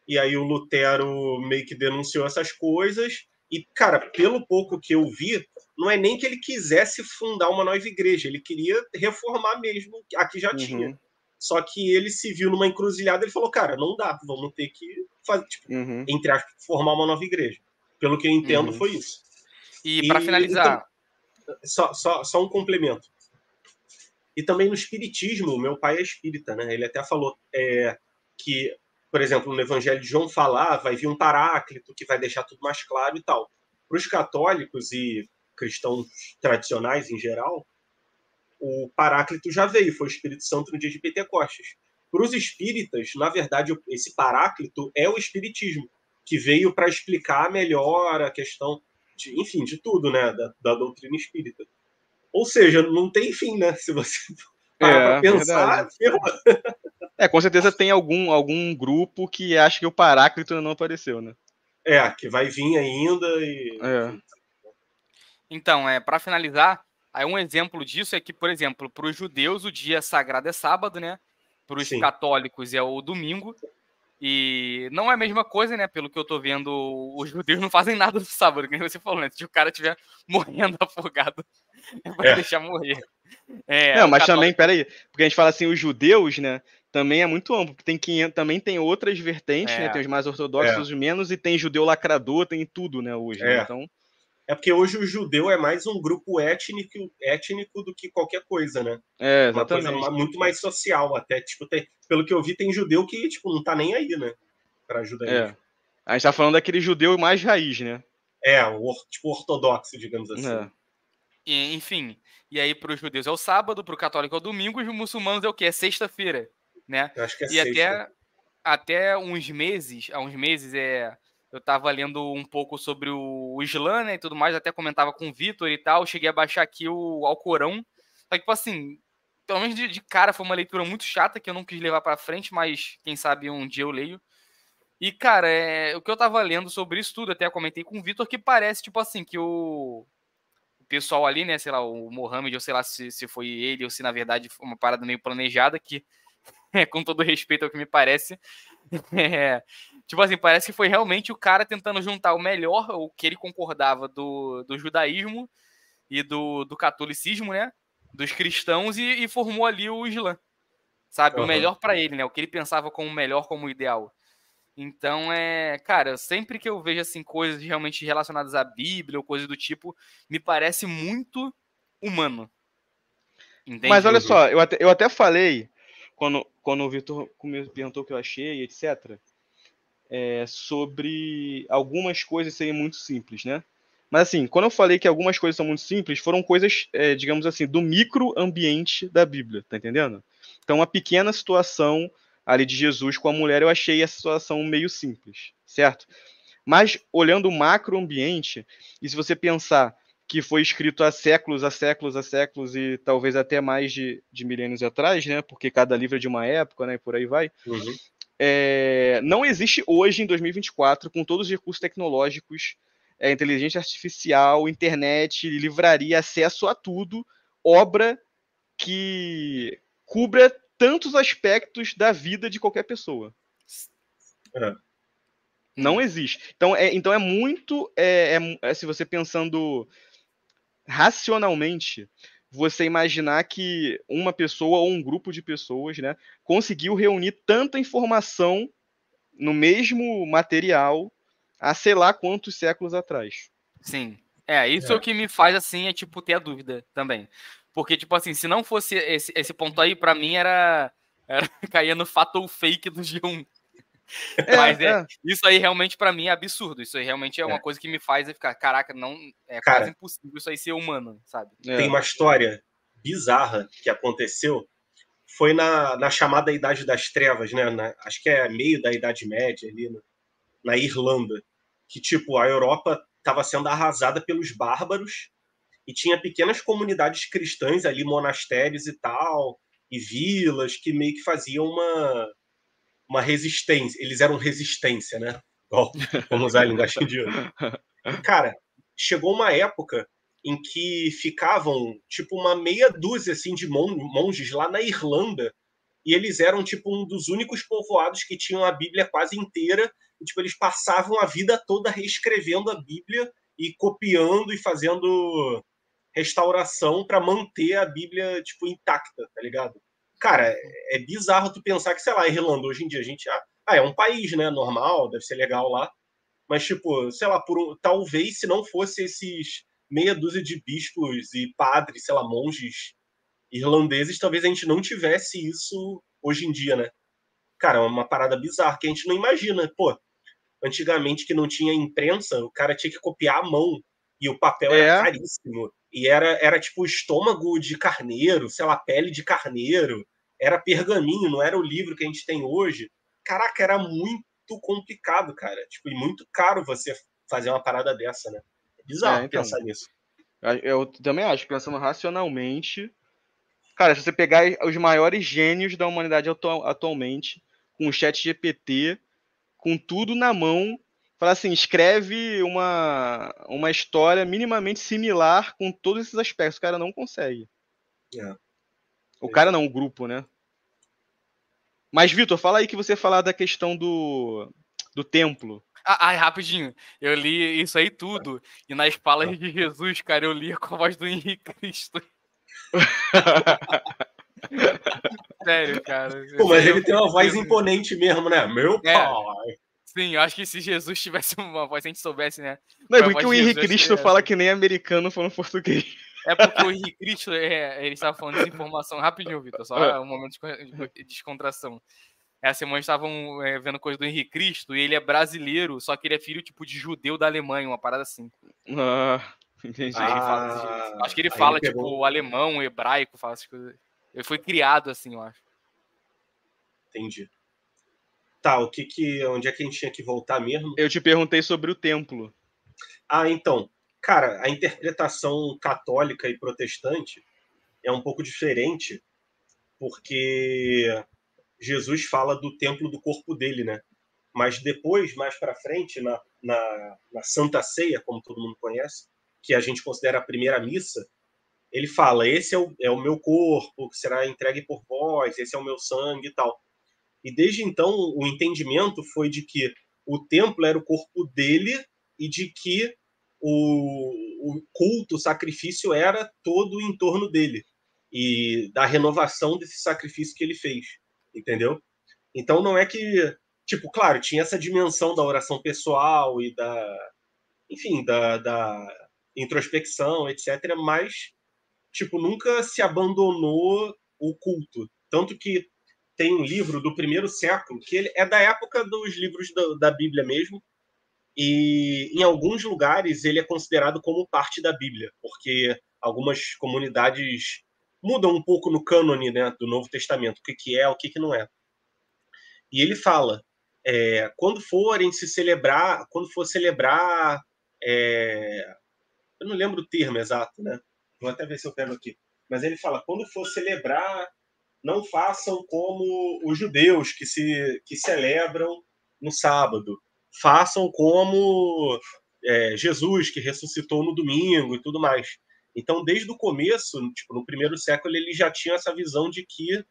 E aí o Lutero meio que denunciou essas coisas. E, cara, pelo pouco que eu vi, não é nem que ele quisesse fundar uma nova igreja, ele queria reformar mesmo a que já tinha. Só que ele se viu numa encruzilhada e falou, cara, não dá, vamos ter que fazer, tipo, entre aspas, formar uma nova igreja. Pelo que eu entendo, foi isso. E para finalizar... Então, só um complemento. E também no espiritismo, meu pai é espírita, né? Ele até falou que, por exemplo, no Evangelho de João falar, vai vir um paráclito que vai deixar tudo mais claro e tal. Para os católicos e cristãos tradicionais em geral, o paráclito já veio, foi o Espírito Santo no dia de Pentecostes. Para os espíritas, na verdade, esse paráclito é o espiritismo, que veio para explicar melhor a questão de tudo, né? Da doutrina espírita. Ou seja, não tem fim, né? Se você parar para pensar, ferrou. Com certeza tem algum grupo que acha que o Paráclito não apareceu, né? Que vai vir ainda e... Então, para finalizar, aí um exemplo disso é que, por exemplo, para os judeus o dia sagrado é sábado, né? Para os católicos é o domingo. E não é a mesma coisa, né? Pelo que eu tô vendo, os judeus não fazem nada no sábado, como você falou, né? Se o cara estiver morrendo afogado, vai deixar morrer. Não, mas também, peraí, porque a gente fala assim, os judeus, né? Também é muito amplo, também tem outras vertentes, né? Tem os mais ortodoxos, os menos, e tem judeu lacrador, tem tudo, né, hoje. Né? Então... É porque hoje o judeu é mais um grupo étnico do que qualquer coisa, né? Exatamente. Uma coisa muito mais social, até. Tipo, pelo que eu vi, tem judeu que, tipo, não tá nem aí, né? Pra judaísmo. A gente tá falando daquele judeu mais raiz, né? Tipo ortodoxo, digamos assim. Enfim, e aí para os judeus é o sábado, para o católico é o domingo, e os muçulmanos é o quê? É sexta-feira, né? Eu acho que é e sexta. até há uns meses, eu estava lendo um pouco sobre o Islã, né, e tudo mais, até comentava com o Vitor e tal, cheguei a baixar aqui o Alcorão, só que, tipo assim, pelo menos de cara foi uma leitura muito chata, que eu não quis levar para frente, mas quem sabe um dia eu leio. E, cara, o que eu tava lendo sobre isso tudo, até comentei com o Vitor, que parece, tipo assim, que o pessoal ali, né, sei lá, o Mohamed, ou sei lá se foi ele, ou se na verdade foi uma parada meio planejada, que, com todo respeito ao que me parece, tipo assim, parece que foi realmente o cara tentando juntar o melhor, o que ele concordava do judaísmo e do catolicismo, né, dos cristãos, e formou ali o Islã, sabe, o melhor para ele, né, o que ele pensava como melhor, como ideal. Então, cara, sempre que eu vejo assim coisas realmente relacionadas à Bíblia ou coisas do tipo, me parece muito humano. Entende? Mas olha só, eu até falei, quando o Vitor me perguntou o que eu achei, etc., sobre algumas coisas serem muito simples, né? Mas assim, quando eu falei que algumas coisas são muito simples, foram coisas, digamos assim, do microambiente da Bíblia, tá entendendo? Então, uma pequena situação ali de Jesus com a mulher, eu achei essa situação meio simples, certo? Mas, olhando o macroambiente, e se você pensar que foi escrito há séculos, e talvez até mais de milênios atrás, né? Porque cada livro é de uma época, né? E por aí vai. Uhum. Não existe hoje, em 2024, com todos os recursos tecnológicos, inteligência artificial, internet, livraria, acesso a tudo, obra que cubra tantos aspectos da vida de qualquer pessoa. É. Não existe. Então é muito. Se você pensando racionalmente, você imaginar que uma pessoa ou um grupo de pessoas, né, conseguiu reunir tanta informação no mesmo material há sei lá quantos séculos atrás. Sim. Isso é o que me faz, assim, tipo, ter a dúvida também. Porque, tipo assim, se não fosse esse ponto aí, pra mim era cair no fato ou fake do G1. Mas isso aí realmente pra mim é absurdo. Isso aí realmente é uma coisa que me faz ficar, caraca, não é quase impossível isso aí ser humano, sabe? Tem uma história bizarra que aconteceu. Foi na chamada Idade das Trevas, né? Acho que é meio da Idade Média ali, na Irlanda. Que, tipo, a Europa estava sendo arrasada pelos bárbaros e tinha pequenas comunidades cristãs ali, monastérios e tal, e vilas que meio que faziam uma resistência. Eles eram resistência, né? Vamos usar a linguagem de hoje. E, cara, chegou uma época em que ficavam, tipo, uma meia dúzia, assim, de monges lá na Irlanda, e eles eram, tipo, um dos únicos povoados que tinham a Bíblia quase inteira, e, tipo, eles passavam a vida toda reescrevendo a Bíblia e copiando e fazendo restauração para manter a Bíblia, tipo, intacta, tá ligado? Cara, é bizarro tu pensar que, sei lá, a Irlanda, hoje em dia, a gente... é um país, né, normal, deve ser legal lá, mas, tipo, sei lá, talvez se não fosse esses meia dúzia de bispos e padres, sei lá, monges irlandeses, talvez a gente não tivesse isso hoje em dia, né? Cara, é uma parada bizarra que a gente não imagina. Pô, antigamente que não tinha imprensa, o cara tinha que copiar à mão e o papel era caríssimo. E era tipo estômago de carneiro, sei lá, pele de carneiro. Era pergaminho, não era o livro que a gente tem hoje. Caraca, era muito complicado, cara. Tipo, e muito caro você fazer uma parada dessa, né? É bizarro Então, pensar nisso. eu também acho, pensando racionalmente. Cara, se você pegar os maiores gênios da humanidade atualmente, com o chat GPT, com tudo na mão, fala assim, escreve uma história minimamente similar com todos esses aspectos. O cara não consegue. O cara não, o grupo, né? Mas, Vitor, fala aí que você falar da questão do templo. Rapidinho. Eu li isso aí tudo. E nas falas de Jesus, cara, eu li com a voz do Henrique Cristo. Sério, cara. Pô, mas ele tem uma voz imponente mesmo, né? Meu pai. Sim, eu acho que se Jesus tivesse uma voz, se a gente soubesse, né? Não, é porque o Henrique Cristo fala que nem americano falando português. É porque o Henrique Cristo, ele estava falando desinformação. Rapidinho, Vitor, só um momento de descontração. Essa semana estavam vendo coisa do Henrique Cristo e ele é brasileiro, só que ele é filho tipo de judeu da Alemanha, uma parada assim. Entendi. Aí ele fala, acho que ele fala tipo alemão, hebraico, fala essas coisas. Ele foi criado assim, eu acho. Entendi. Tá, onde é que a gente tinha que voltar mesmo? Eu te perguntei sobre o templo. Então, cara, a interpretação católica e protestante é um pouco diferente, porque Jesus fala do templo do corpo dele, né? Mas depois, mais para frente, na Santa Ceia, como todo mundo conhece, que a gente considera a primeira missa, ele fala: esse é o meu corpo, que será entregue por vós, esse é o meu sangue e tal. E desde então, o entendimento foi de que o templo era o corpo dele e de que o culto, o sacrifício era todo em torno dele e da renovação desse sacrifício que ele fez, entendeu? Então não é que, tipo, claro, tinha essa dimensão da oração pessoal e enfim, da introspecção, etc., mas, tipo, nunca se abandonou o culto. Tanto que tem um livro do primeiro século, que ele é da época dos livros da Bíblia mesmo, e em alguns lugares ele é considerado como parte da Bíblia, porque algumas comunidades mudam um pouco no cânone, né, do Novo Testamento, o que é, o que não é. E ele fala, quando for celebrar, eu não lembro o termo exato, né? Vou até ver se eu pego aqui. Mas ele fala, quando for celebrar, não façam como os judeus que celebram no sábado. Façam como Jesus, que ressuscitou no domingo e tudo mais. Então, desde o começo, tipo, no primeiro século, ele já tinha essa visão de que,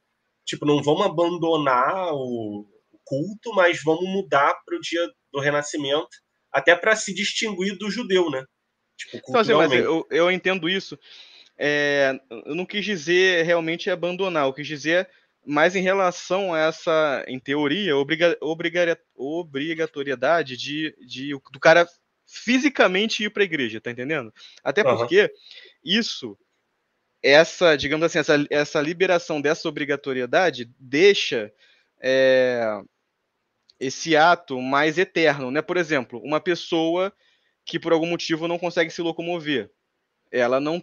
tipo, não vamos abandonar o culto, mas vamos mudar para o dia do renascimento, até para se distinguir do judeu, né? Tipo, Então, assim, mas culturalmente. eu entendo isso. Eu não quis dizer realmente abandonar, eu quis dizer mais em relação a essa, em teoria, obrigatoriedade do cara fisicamente ir para a igreja, tá entendendo? Até porque isso, digamos assim, essa liberação dessa obrigatoriedade deixa esse ato mais eterno, né? Por exemplo, uma pessoa que por algum motivo não consegue se locomover, ela não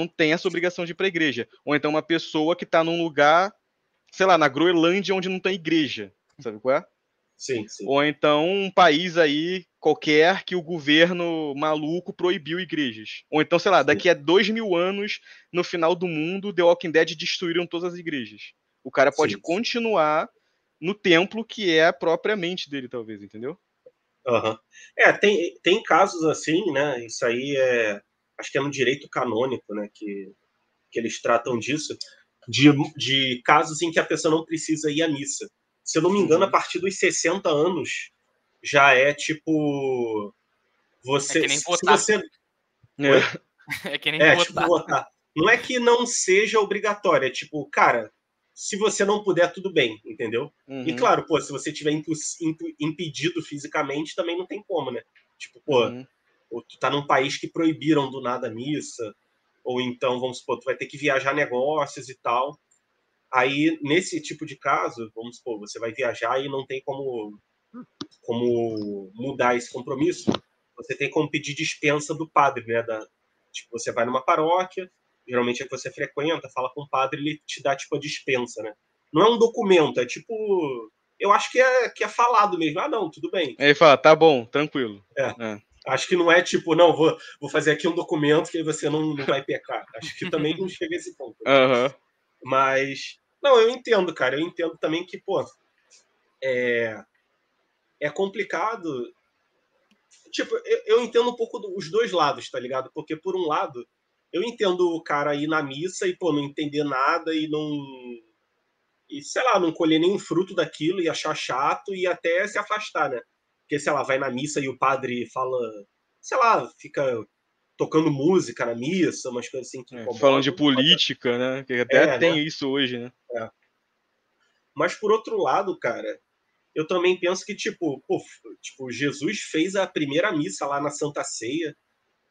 tem essa obrigação de ir para a igreja. Ou então uma pessoa que está num lugar, sei lá, na Groenlândia, onde não tem igreja, sabe qual é? Sim, sim. Ou então um país aí qualquer que o governo maluco proibiu igrejas. Ou então, sei lá, daqui a 2000 anos, no final do mundo, The Walking Dead destruíram todas as igrejas. O cara pode continuar no templo que é a própria mente dele, talvez, entendeu? Uhum. Tem casos assim, né? Isso aí acho que é no direito canônico, né? Que eles tratam disso, de casos em que a pessoa não precisa ir à missa. Se eu não me engano, a partir dos 60 anos já é tipo. É que nem Se votar. você. Oi? É que nem votar. Tipo votar. Não é que não seja obrigatório, é tipo, cara, se você não puder, tudo bem, entendeu? E claro, pô, se você tiver impedido fisicamente, também não tem como, né? Tipo, pô, ou tu tá num país que proibiram do nada a missa, ou então, vamos supor, tu vai ter que viajar negócios e tal. Aí, nesse tipo de caso, vamos supor, você vai viajar e não tem como mudar esse compromisso, você tem como pedir dispensa do padre, né? Tipo, você vai numa paróquia, geralmente é que você frequenta, fala com o padre, ele te dá, tipo, a dispensa, né? Não é um documento, é tipo... Eu acho que é falado mesmo. Ah, não, tudo bem. Aí ele fala, tá bom, tranquilo. Acho que não é tipo, não, vou fazer aqui um documento que aí você não vai pecar. Acho que também não chega a esse ponto. Mas, não, eu entendo, cara. Eu entendo também que, pô, é complicado. Tipo, eu entendo um pouco os dois lados, tá ligado? Porque, por um lado, eu entendo o cara ir na missa e, pô, não entender nada e não. E, sei lá, não colher nenhum fruto daquilo e achar chato e até se afastar, né? Porque, sei lá, vai na missa e o padre fala. Sei lá, fica tocando música na missa, umas coisas assim que incomodam. Falando de política, né? Que até tem né? isso hoje, né? Mas, por outro lado, cara, eu também penso que, tipo, Jesus fez a primeira missa lá na Santa Ceia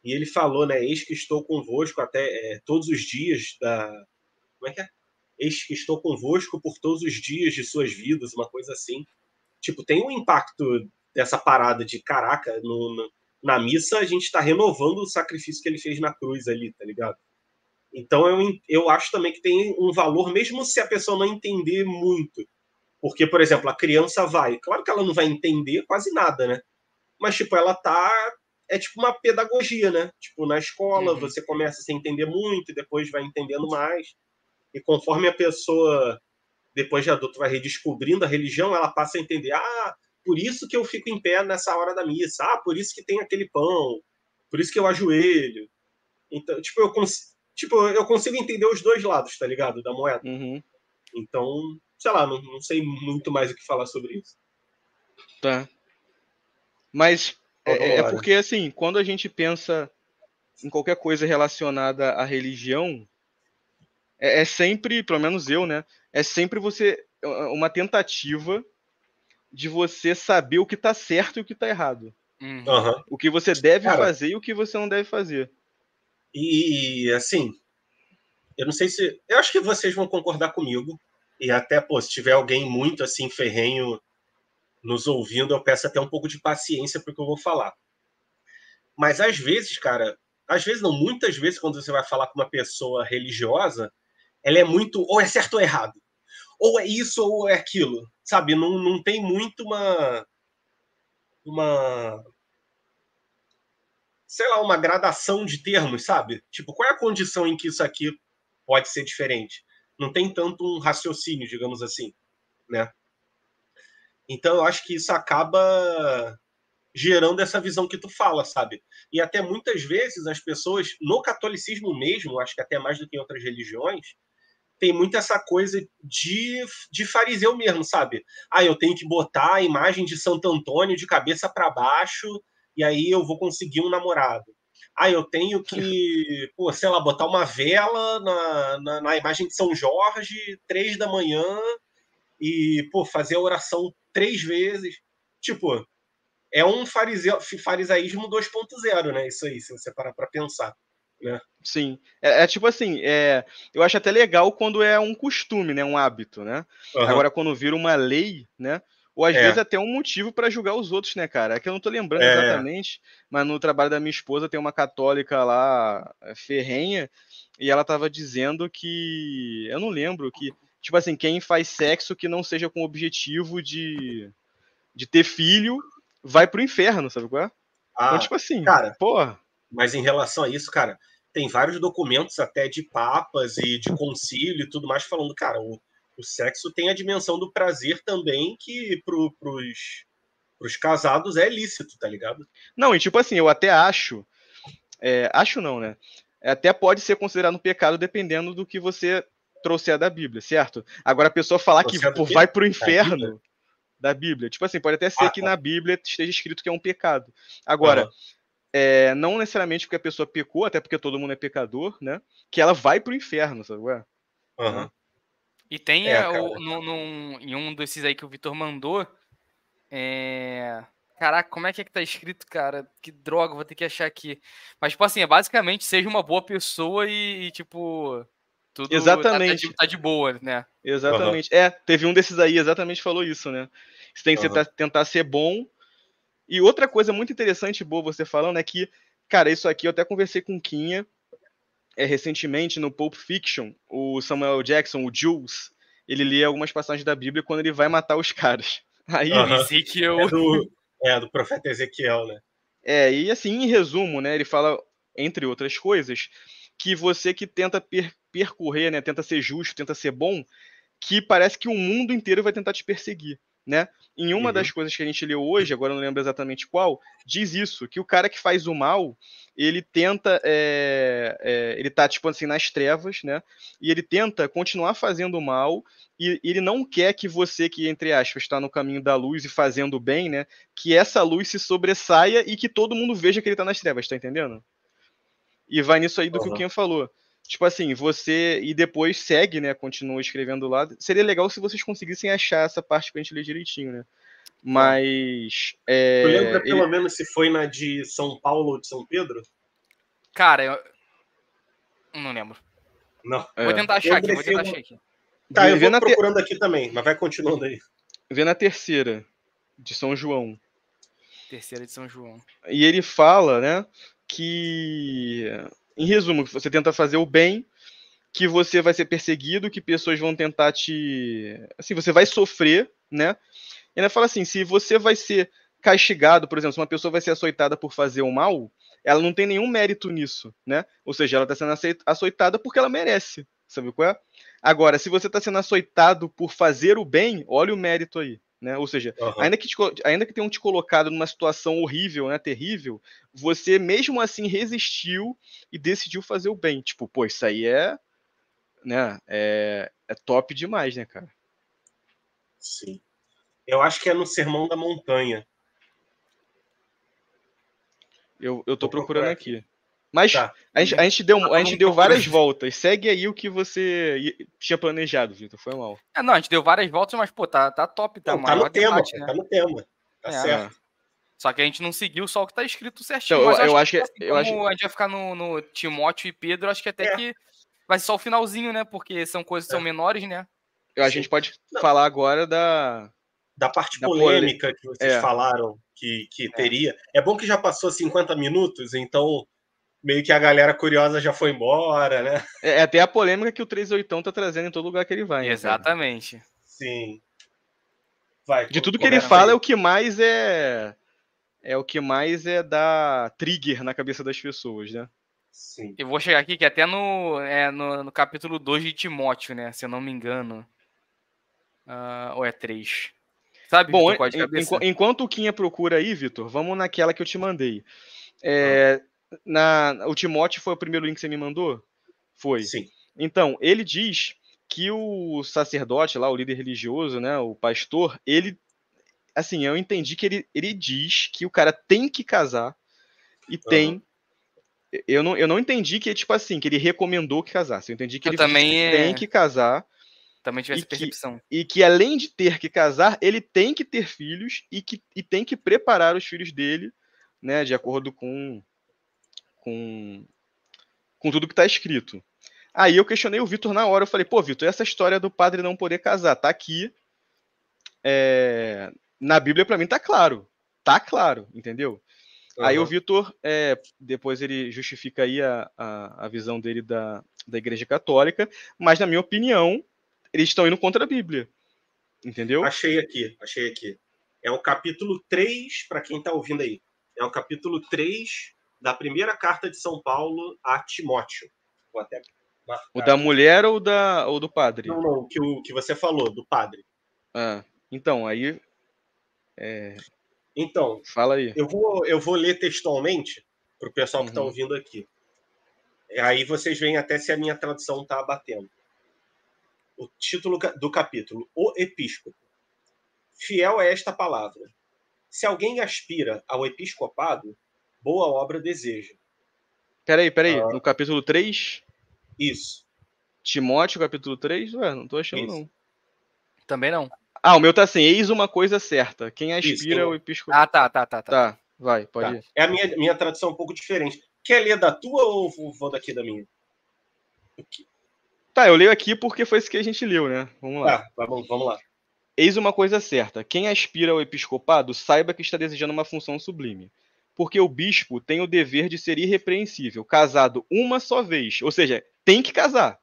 e ele falou, né, eis que estou convosco até todos os dias da... Como é que é? Eis que estou convosco por todos os dias de suas vidas, uma coisa assim. Tipo, tem um impacto dessa parada de, caraca, na missa a gente tá renovando o sacrifício que ele fez na cruz ali, tá ligado? Então eu acho também que tem um valor, mesmo se a pessoa não entender muito. Porque, por exemplo, a criança vai. Claro que ela não vai entender quase nada, né? Mas, tipo, ela tá. É tipo uma pedagogia, né? Tipo, na escola você começa sem entender muito e depois vai entendendo mais. E conforme a pessoa, depois de adulto, vai redescobrindo a religião, ela passa a entender: ah, por isso que eu fico em pé nessa hora da missa. Ah, por isso que tem aquele pão. Por isso que eu ajoelho. Então, tipo, eu consigo entender os dois lados, tá ligado? Da moeda. Então, sei lá, não sei muito mais o que falar sobre isso. Tá. Mas é porque, assim, quando a gente pensa em qualquer coisa relacionada à religião, é sempre, pelo menos eu, né? É sempre uma tentativa de você saber o que tá certo e o que tá errado. O que você deve fazer e o que você não deve fazer. E, assim, eu não sei se... Eu acho que vocês vão concordar comigo. E até, pô, se tiver alguém muito, assim, ferrenho nos ouvindo, eu peço até um pouco de paciência pro que eu vou falar. Mas, às vezes, cara... Às vezes não, muitas vezes, quando você vai falar com uma pessoa religiosa, ela é muito... Ou é certo ou errado. ou é isso ou é aquilo, sabe? Não tem muito uma, sei lá, uma gradação de termos, sabe? Tipo, qual é a condição em que isso aqui pode ser diferente? Não tem tanto um raciocínio, digamos assim, né? Então eu acho que isso acaba gerando essa visão que tu fala, sabe? E até muitas vezes as pessoas, no catolicismo mesmo, acho que até mais do que em outras religiões, tem muito essa coisa de fariseu mesmo, sabe? Ah, eu tenho que botar a imagem de Santo Antônio de cabeça para baixo e aí eu vou conseguir um namorado. Ah, eu tenho que, pô, sei lá, botar uma vela na imagem de São Jorge, 3 da manhã, e, pô, fazer a oração 3 vezes. Tipo, é um farisaísmo 2.0, né? Isso aí, se você parar pra pensar, né? Sim. É tipo assim, eu acho até legal quando é um costume, né? Um hábito, né? Uhum. Agora, quando vira uma lei, né? Ou às vezes até um motivo para julgar os outros, né, cara? É que eu não tô lembrando exatamente, mas no trabalho da minha esposa tem uma católica lá, ferrenha, e ela tava dizendo que. Eu não lembro que. Tipo assim, quem faz sexo que não seja com o objetivo de ter filho vai pro inferno, sabe qual é? Então, Ah, tipo assim, cara, porra. mas em relação a isso, cara, tem vários documentos até de papas e de concílio e tudo mais falando, cara, o sexo tem a dimensão do prazer também que pros casados é lícito, tá ligado? Não, e tipo assim, eu até acho. Acho não, né? Até pode ser considerado um pecado dependendo do que você trouxer da Bíblia, certo? Agora a pessoa falar que Você é do pô, quê? vai pro Da Bíblia? inferno da Bíblia, tipo assim, pode até ser Ah, que tá. na Bíblia esteja escrito que é um pecado. Agora, Aham, não necessariamente porque a pessoa pecou, até porque todo mundo é pecador, né? Que ela vai pro inferno, sabe? Ué? Né? aham. E tem É, cara. em um desses aí que o Vitor mandou. Caraca, como é que tá escrito, cara? Que droga, vou ter que achar aqui. Mas, tipo assim, é basicamente seja uma boa pessoa tipo, tudo Exatamente, tá de boa, né? Aham, exatamente. Teve um desses aí, exatamente falou isso, né? Você tem que aham. tentar ser bom. E outra coisa muito interessante e boa você falando é que, cara, isso aqui eu até conversei com o Quinha recentemente no Pulp Fiction, o Samuel Jackson, o Jules, ele lê algumas passagens da Bíblia quando ele vai matar os caras. Aí, O Aham. Ezequiel. É do profeta Ezequiel, né? e assim, em resumo, né, ele fala, entre outras coisas, que você que tenta percorrer, né, tenta ser justo, tenta ser bom, que parece que o mundo inteiro vai tentar te perseguir, né? Em uma Uhum. das coisas que a gente leu hoje, agora eu não lembro exatamente qual, diz isso, que o cara que faz o mal, ele tenta, ele tá, tipo assim, nas trevas, né? E ele tenta continuar fazendo o mal, e ele não quer que você, que, entre aspas, está no caminho da luz e fazendo o bem, né? Que essa luz se sobressaia e que todo mundo veja que ele tá nas trevas, tá entendendo? E vai nisso aí do que o Aham. Ken falou. Tipo assim, você. E depois segue, né? Continua escrevendo lá. Seria legal se vocês conseguissem achar essa parte pra gente ler direitinho, né? Tá. Mas. Tu lembra Ele. pelo menos se foi na de São Paulo ou de São Pedro? Cara, eu não lembro. Não. Vou É, tentar achar Eu aqui, vou tentar prefiro. achar aqui. Tá, eu vê vou na procurando aqui também, mas vai continuando aí. vê na terceira, de São João. Terceira de São João. E ele fala, né? Que. Em resumo, que você tenta fazer o bem, que você vai ser perseguido, que pessoas vão tentar te. Assim, você vai sofrer, né? E ela fala assim: se você vai ser castigado, por exemplo, se uma pessoa vai ser açoitada por fazer o mal, ela não tem nenhum mérito nisso, né? Ou seja, ela está sendo açoitada porque ela merece. Sabe qual é? Agora, se você está sendo açoitado por fazer o bem, olha o mérito aí. Né? Ou seja, Aham. ainda que tenham te colocado numa situação horrível, né, terrível, você mesmo assim resistiu e decidiu fazer o bem. Tipo, pô, isso aí né, é top demais, né, cara? Sim. Eu acho que é no Sermão da Montanha. Eu tô Vou procurando procurar aqui. aqui. Mas Tá. a gente deu, a gente Vamos deu várias procurando. voltas. Segue aí o que você tinha planejado, Vitor. Foi mal. Não, a gente deu várias voltas, mas, pô, tá top, tá Não, tá no maior tema, debate, pô. né? Tá no tema. Tá É. Ah. certo. Só que a gente não seguiu só o que tá escrito certinho. Então, Mas eu acho eu que, acho que. assim, Eu acho, como a gente vai ficar no Timóteo e Pedro, acho que até É, que vai ser só o finalzinho, né? Porque são coisas que são é. menores, né? a gente Sim. pode Não, falar agora da. da parte Da pole... polêmica que vocês É. falaram que É. teria. É bom que já passou 50 minutos, então meio que a galera curiosa já foi embora, né? É até a polêmica que o 38 tá trazendo em todo lugar que ele vai, né, cara? Exatamente. Sim. Vai, De tudo que ele começa fala, aí. é o que mais é o que mais é dar trigger na cabeça das pessoas, né? Sim. Eu vou chegar aqui que até no capítulo 2 de Timóteo, né? Se eu não me engano. Ou é 3? Sabe, Bom, Vitor, qual é de cabeça? enquanto o Quinha procura aí, Vitor, vamos naquela que eu te mandei. O Timóteo foi o primeiro link que você me mandou? Foi. Sim. Então, ele diz que o sacerdote lá, o líder religioso, né, o pastor, ele, assim, eu entendi que ele diz que o cara tem que casar e tem. Eu não entendi que, tipo assim, que ele recomendou que casasse. Eu entendi que Eu ele disse que tem que casar também tive e essa percepção. que além de ter que casar, ele tem que ter filhos e tem que preparar os filhos dele, né, de acordo com, com tudo que está escrito. Aí eu questionei o Vitor na hora, eu falei, pô, Vitor, essa história do padre não poder casar, tá aqui, na Bíblia para mim tá claro, entendeu? Aí o Vitor, depois ele justifica aí a visão dele da Igreja Católica, mas na minha opinião, eles estão indo contra a Bíblia, entendeu? Achei aqui. É o capítulo 3, para quem está ouvindo aí. É o capítulo 3 da primeira carta de São Paulo a Timóteo. Vou até marcar. O da mulher ou do padre? Não, o que você falou, do padre. Então, aí. Então, Fala aí. eu vou ler textualmente para o pessoal que está ouvindo aqui. Aí vocês veem até se a minha tradução está batendo. O título do capítulo: O Episcopo. Fiel é esta palavra. Se alguém aspira ao episcopado, boa obra deseja. Peraí. No capítulo 3? Isso. Timóteo, capítulo 3? Ué, não tô achando, Isso. não. Também não. O meu tá assim, eis uma coisa certa. Quem aspira ao episcopado. Tá. Vai, pode ir. É a minha tradução um pouco diferente. Quer ler da tua ou vou daqui da minha? Tá, eu leio aqui porque foi isso que a gente leu, né? Vamos lá. Tá, vamos lá. Eis uma coisa certa. Quem aspira ao episcopado, saiba que está desejando uma função sublime. Porque o bispo tem o dever de ser irrepreensível, casado uma só vez. Ou seja, tem que casar.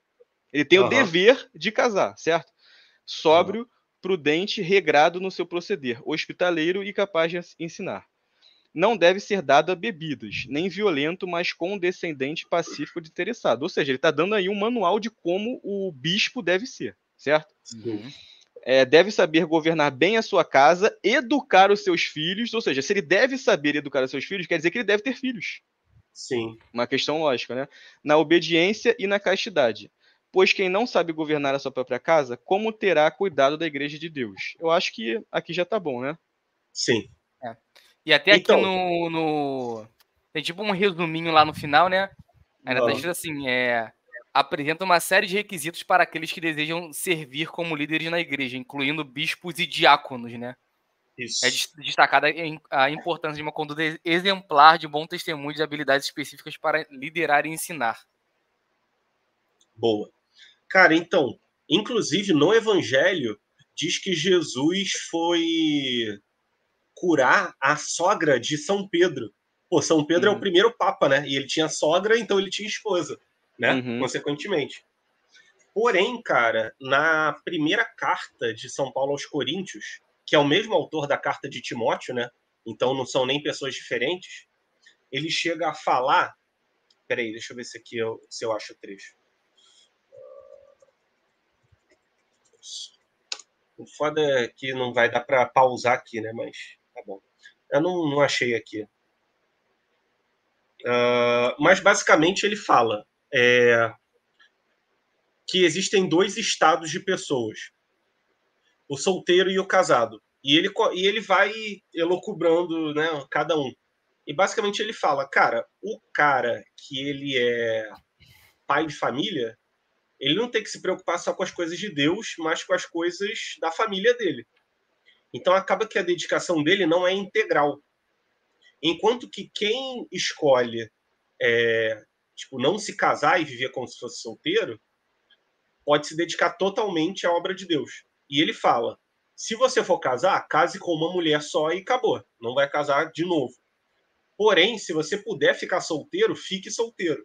Ele tem o dever de casar, certo? Sóbrio, prudente, regrado no seu proceder, hospitaleiro e capaz de ensinar. Não deve ser dado a bebidas, nem violento, mas condescendente, pacífico, interessado. Ou seja, ele está dando aí um manual de como o bispo deve ser, certo? Deve saber governar bem a sua casa, educar os seus filhos. Ou seja, se ele deve saber educar os seus filhos, quer dizer que ele deve ter filhos. Sim. Uma questão lógica, né? Na obediência e na castidade. Pois quem não sabe governar a sua própria casa, como terá cuidado da igreja de Deus? Eu acho que aqui já tá bom, né? Sim. E até aqui tem tipo um resuminho lá no final, né? Ainda tá escrito assim, apresenta uma série de requisitos para aqueles que desejam servir como líderes na igreja, incluindo bispos e diáconos, né? Isso. É destacada a importância de uma conduta exemplar, de bom testemunho, de habilidades específicas para liderar e ensinar. Boa. Cara, então, inclusive no Evangelho, diz que Jesus foi curar a sogra de São Pedro. Pô, São Pedro é o primeiro papa, né? E ele tinha sogra, então ele tinha esposa, né? Consequentemente. Porém, cara, na primeira carta de São Paulo aos Coríntios, que é o mesmo autor da carta de Timóteo, né? Então não são nem pessoas diferentes, ele chega a falar. Peraí, deixa eu ver se eu acho o trecho. O foda é que não vai dar para pausar aqui, né? Mas tá bom. Eu não achei aqui. Mas basicamente ele fala que existem dois estados de pessoas: o solteiro e o casado. E ele vai elucubrando, né, cada um. E basicamente ele fala, cara, o cara que ele é pai de família, ele não tem que se preocupar só com as coisas de Deus, mas com as coisas da família dele. Então acaba que a dedicação dele não é integral. Enquanto que quem escolhe não se casar e viver como se fosse solteiro, pode se dedicar totalmente à obra de Deus. E ele fala, se você for casar, case com uma mulher só e acabou. Não vai casar de novo. Porém, se você puder ficar solteiro, fique solteiro.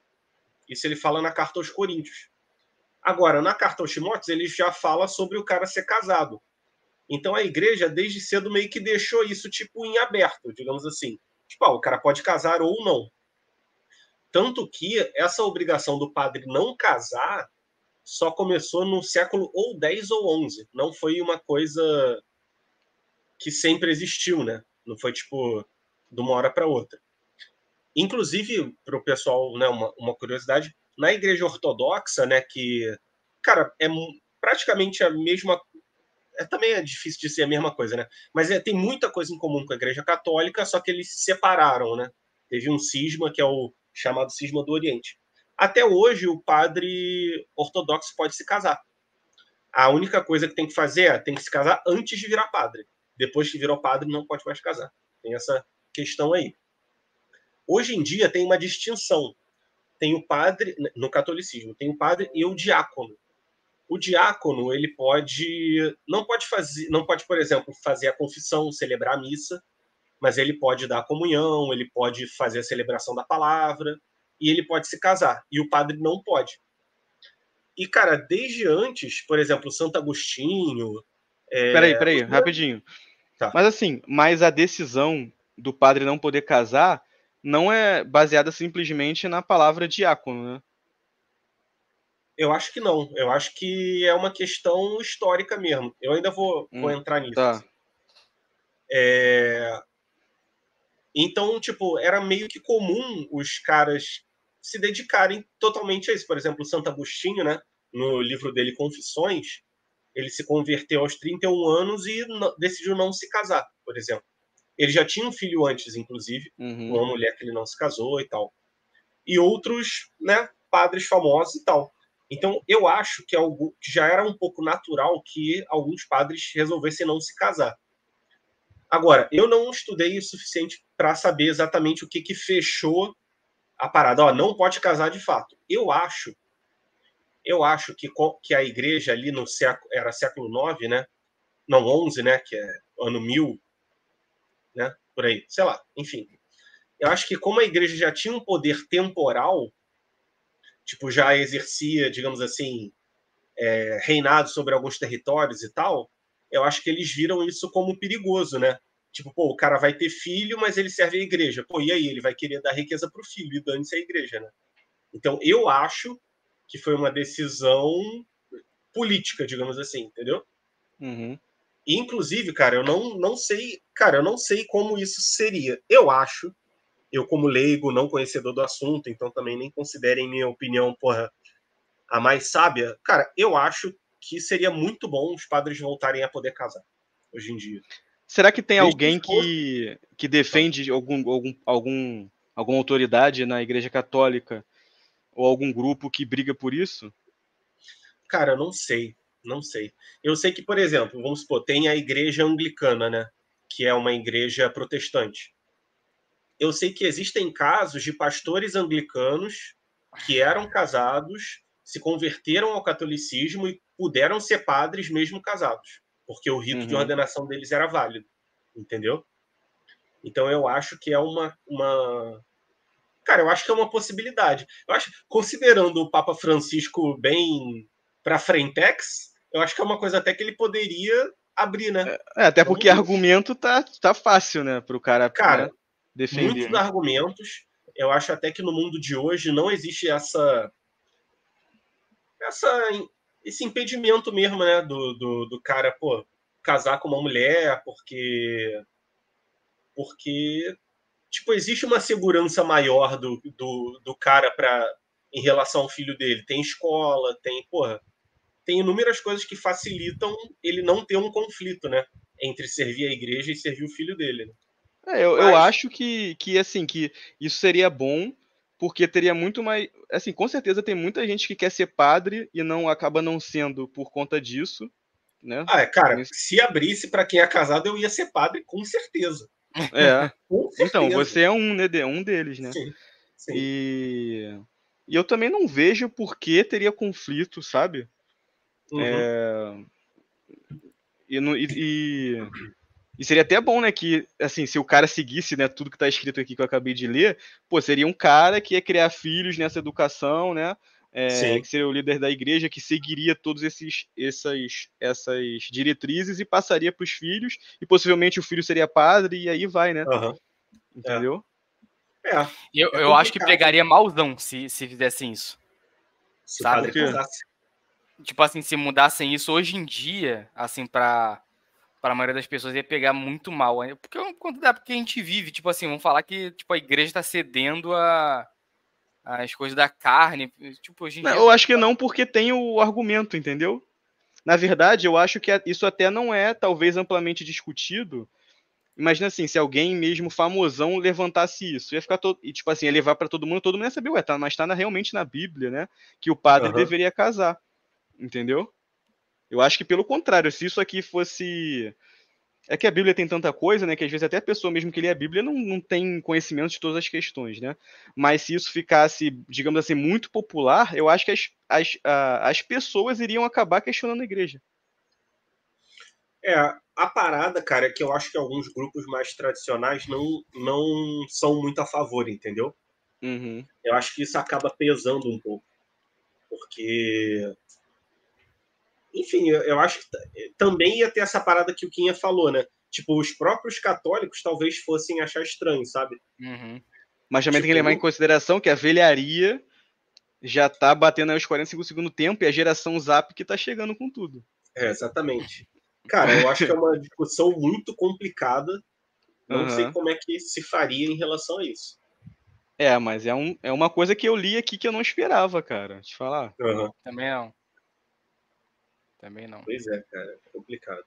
Isso ele fala na carta aos Coríntios. Agora, na carta aos Timóteos, ele já fala sobre o cara ser casado. Então a igreja, desde cedo, meio que deixou isso tipo em aberto, digamos assim. Tipo, o cara pode casar ou não. Tanto que essa obrigação do padre não casar só começou no século ou 10 ou 11. Não foi uma coisa que sempre existiu, né? Não foi tipo de uma hora para outra. Inclusive, para o pessoal, né, uma curiosidade, na igreja ortodoxa, né, que, cara, é praticamente a mesma. Também é difícil de ser a mesma coisa, né? Mas tem muita coisa em comum com a igreja católica, só que eles se separaram, né? Teve um cisma, que é o chamado cisma do Oriente. Até hoje, o padre ortodoxo pode se casar. A única coisa que tem que fazer tem que se casar antes de virar padre. Depois que virou padre, não pode mais casar. Tem essa questão aí. Hoje em dia tem uma distinção. Tem o padre, no catolicismo, tem o padre e o diácono. O diácono, ele não pode, por exemplo, fazer a confissão, celebrar a missa, mas ele pode dar a comunhão, ele pode fazer a celebração da palavra, e ele pode se casar. E o padre não pode. E, cara, desde antes, por exemplo, Santo Agostinho... Peraí, rapidinho. Tá. Mas assim, a decisão do padre não poder casar não é baseada simplesmente na palavra diácono, né? Eu acho que não. Eu acho que é uma questão histórica mesmo. Eu ainda vou entrar nisso. Tá. Assim. Então, tipo, era meio que comum os caras se dedicarem totalmente a isso. Por exemplo, Santo Agostinho, né, no livro dele Confissões, ele se converteu aos 31 anos e decidiu não se casar, por exemplo. Ele já tinha um filho antes, inclusive, com uma mulher que ele não se casou e tal. E outros, né, padres famosos e tal. Então, eu acho que já era um pouco natural que alguns padres resolvessem não se casar. Agora, eu não estudei o suficiente para saber exatamente o que fechou a parada. Não pode casar de fato. Eu acho que a igreja ali no século, era século 9, né? Não, 11, né? Que é ano 1000, né? Por aí, sei lá, enfim. Eu acho que como a igreja já tinha um poder temporal, tipo, já exercia, digamos assim, reinado sobre alguns territórios e tal, eu acho que eles viram isso como perigoso, né? Tipo, o cara vai ter filho, mas ele serve a igreja. E aí? Ele vai querer dar riqueza pro filho e dane-se a igreja, né? Então, eu acho que foi uma decisão política, digamos assim, entendeu? Uhum. E, inclusive, cara, eu não sei como isso seria. Eu como leigo, não conhecedor do assunto, então também nem considerem minha opinião, a mais sábia. Cara, eu acho que seria muito bom os padres voltarem a poder casar hoje em dia. Será que tem alguém que defende alguma autoridade na Igreja Católica ou algum grupo que briga por isso? Cara, eu não sei. Eu sei que, por exemplo, vamos supor, tem a igreja anglicana, né? Que é uma igreja protestante. Eu sei que existem casos de pastores anglicanos que eram casados, se converteram ao catolicismo e puderam ser padres mesmo casados, porque o rito de ordenação deles era válido, entendeu? Então eu acho que é Cara, eu acho que é uma possibilidade. Eu acho, considerando o Papa Francisco bem pra frentex, eu acho que é uma coisa até que ele poderia abrir, né? Até porque argumento tá fácil, né, pro cara, cara, né, defender. Muitos argumentos. Eu acho até que no mundo de hoje não existe esse impedimento mesmo, né, do cara, casar com uma mulher, porque tipo, existe uma segurança maior do cara em relação ao filho dele. Tem escola, tem inúmeras coisas que facilitam ele não ter um conflito, né, entre servir a igreja e servir o filho dele. Né? Eu acho que assim, que isso seria bom, porque teria muito mais, assim, com certeza tem muita gente que quer ser padre e acaba não sendo por conta disso, né? Cara, se abrisse para quem é casado, eu ia ser padre, com certeza. Com certeza. Então, você é um deles, né? Sim. E eu também não vejo por que teria conflito, sabe? E seria até bom, né, que, assim, se o cara seguisse, né, tudo que tá escrito aqui que eu acabei de ler, seria um cara que ia criar filhos nessa educação, né, Sim. que seria o líder da igreja, que seguiria todas essas diretrizes e passaria para os filhos, e possivelmente o filho seria padre, e aí vai, né? Aham. Entendeu? É Eu acho que complicado pegaria malzão se fizessem isso. se o Sabe? padre Por quê? casasse. Tipo assim, se mudassem isso hoje em dia, assim, pra maioria das pessoas ia pegar muito mal. Porque é quanto da época que a gente vive, tipo assim, vamos falar que tipo, a igreja tá cedendo as coisas da carne. Tipo, hoje em Não, dia. eu acho que não, porque tem o argumento, entendeu? Na verdade, eu acho que isso até não é, talvez, amplamente discutido. Imagina assim, se alguém mesmo famosão levantasse isso, ia ficar todo. E tipo assim, ia levar pra todo mundo ia saber, ué, mas tá realmente na Bíblia, né? Que o padre Aham. deveria casar. Entendeu? Eu acho que pelo contrário, se isso aqui fosse. É que a Bíblia tem tanta coisa, né? Que às vezes até a pessoa mesmo que lê a Bíblia não tem conhecimento de todas as questões, né? Mas se isso ficasse, digamos assim, muito popular, eu acho que as pessoas iriam acabar questionando a igreja. A parada, cara, é que eu acho que alguns grupos mais tradicionais não são muito a favor, entendeu? Uhum. Eu acho que isso acaba pesando um pouco. Porque, enfim, eu acho que também ia ter essa parada que o Quinha falou, né? Tipo, os próprios católicos talvez fossem achar estranho, sabe? Uhum. Mas também tem que Tipo, levar em consideração que a velharia já tá batendo aí os 45 segundo tempo e a geração Zap que tá chegando com tudo. exatamente. Cara, eu acho que é uma discussão muito complicada. Não sei Uhum. como é que se faria em relação a isso. Mas é uma coisa que eu li aqui que eu não esperava, cara. Te falar. Uhum. Também não. Também não. Pois é, cara, é complicado.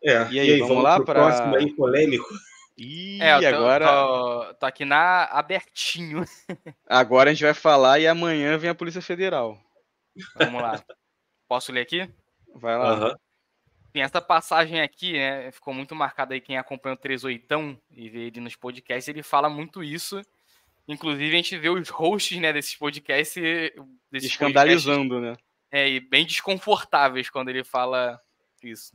E E aí, aí, vamos vamos lá pro próximo para. aí, polêmico? E Eu agora, tô aqui na abertinho. agora a gente vai falar e amanhã vem a Polícia Federal. Vamos lá. Posso ler aqui? Vai lá. Aham. Tem essa passagem aqui, né? Ficou muito marcada aí quem acompanha o 38 e vê ele nos podcasts, ele fala muito isso. Inclusive, a gente vê os hosts, né, desses podcasts Escandalizando, né? e bem desconfortáveis quando ele fala isso.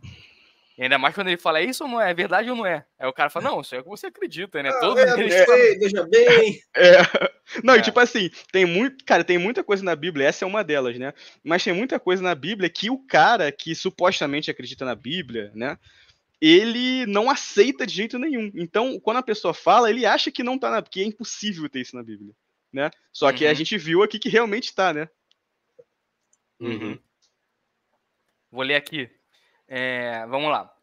E ainda mais quando ele fala, é isso ou não é? É verdade ou não é? Aí o cara fala, não, isso é o que você acredita, né? Todos Não eles falam. sei, veja bem. É. Não, e É. tipo assim, tem muita coisa na Bíblia, essa é uma delas, né? Mas tem muita coisa na Bíblia que o cara que supostamente acredita na Bíblia, né? Ele não aceita de jeito nenhum. Então, quando a pessoa fala, ele acha que não tá porque é impossível ter isso na Bíblia, né? Só que a Uhum, gente viu aqui que realmente tá, né? uhum. Vou ler aqui. Vamos lá.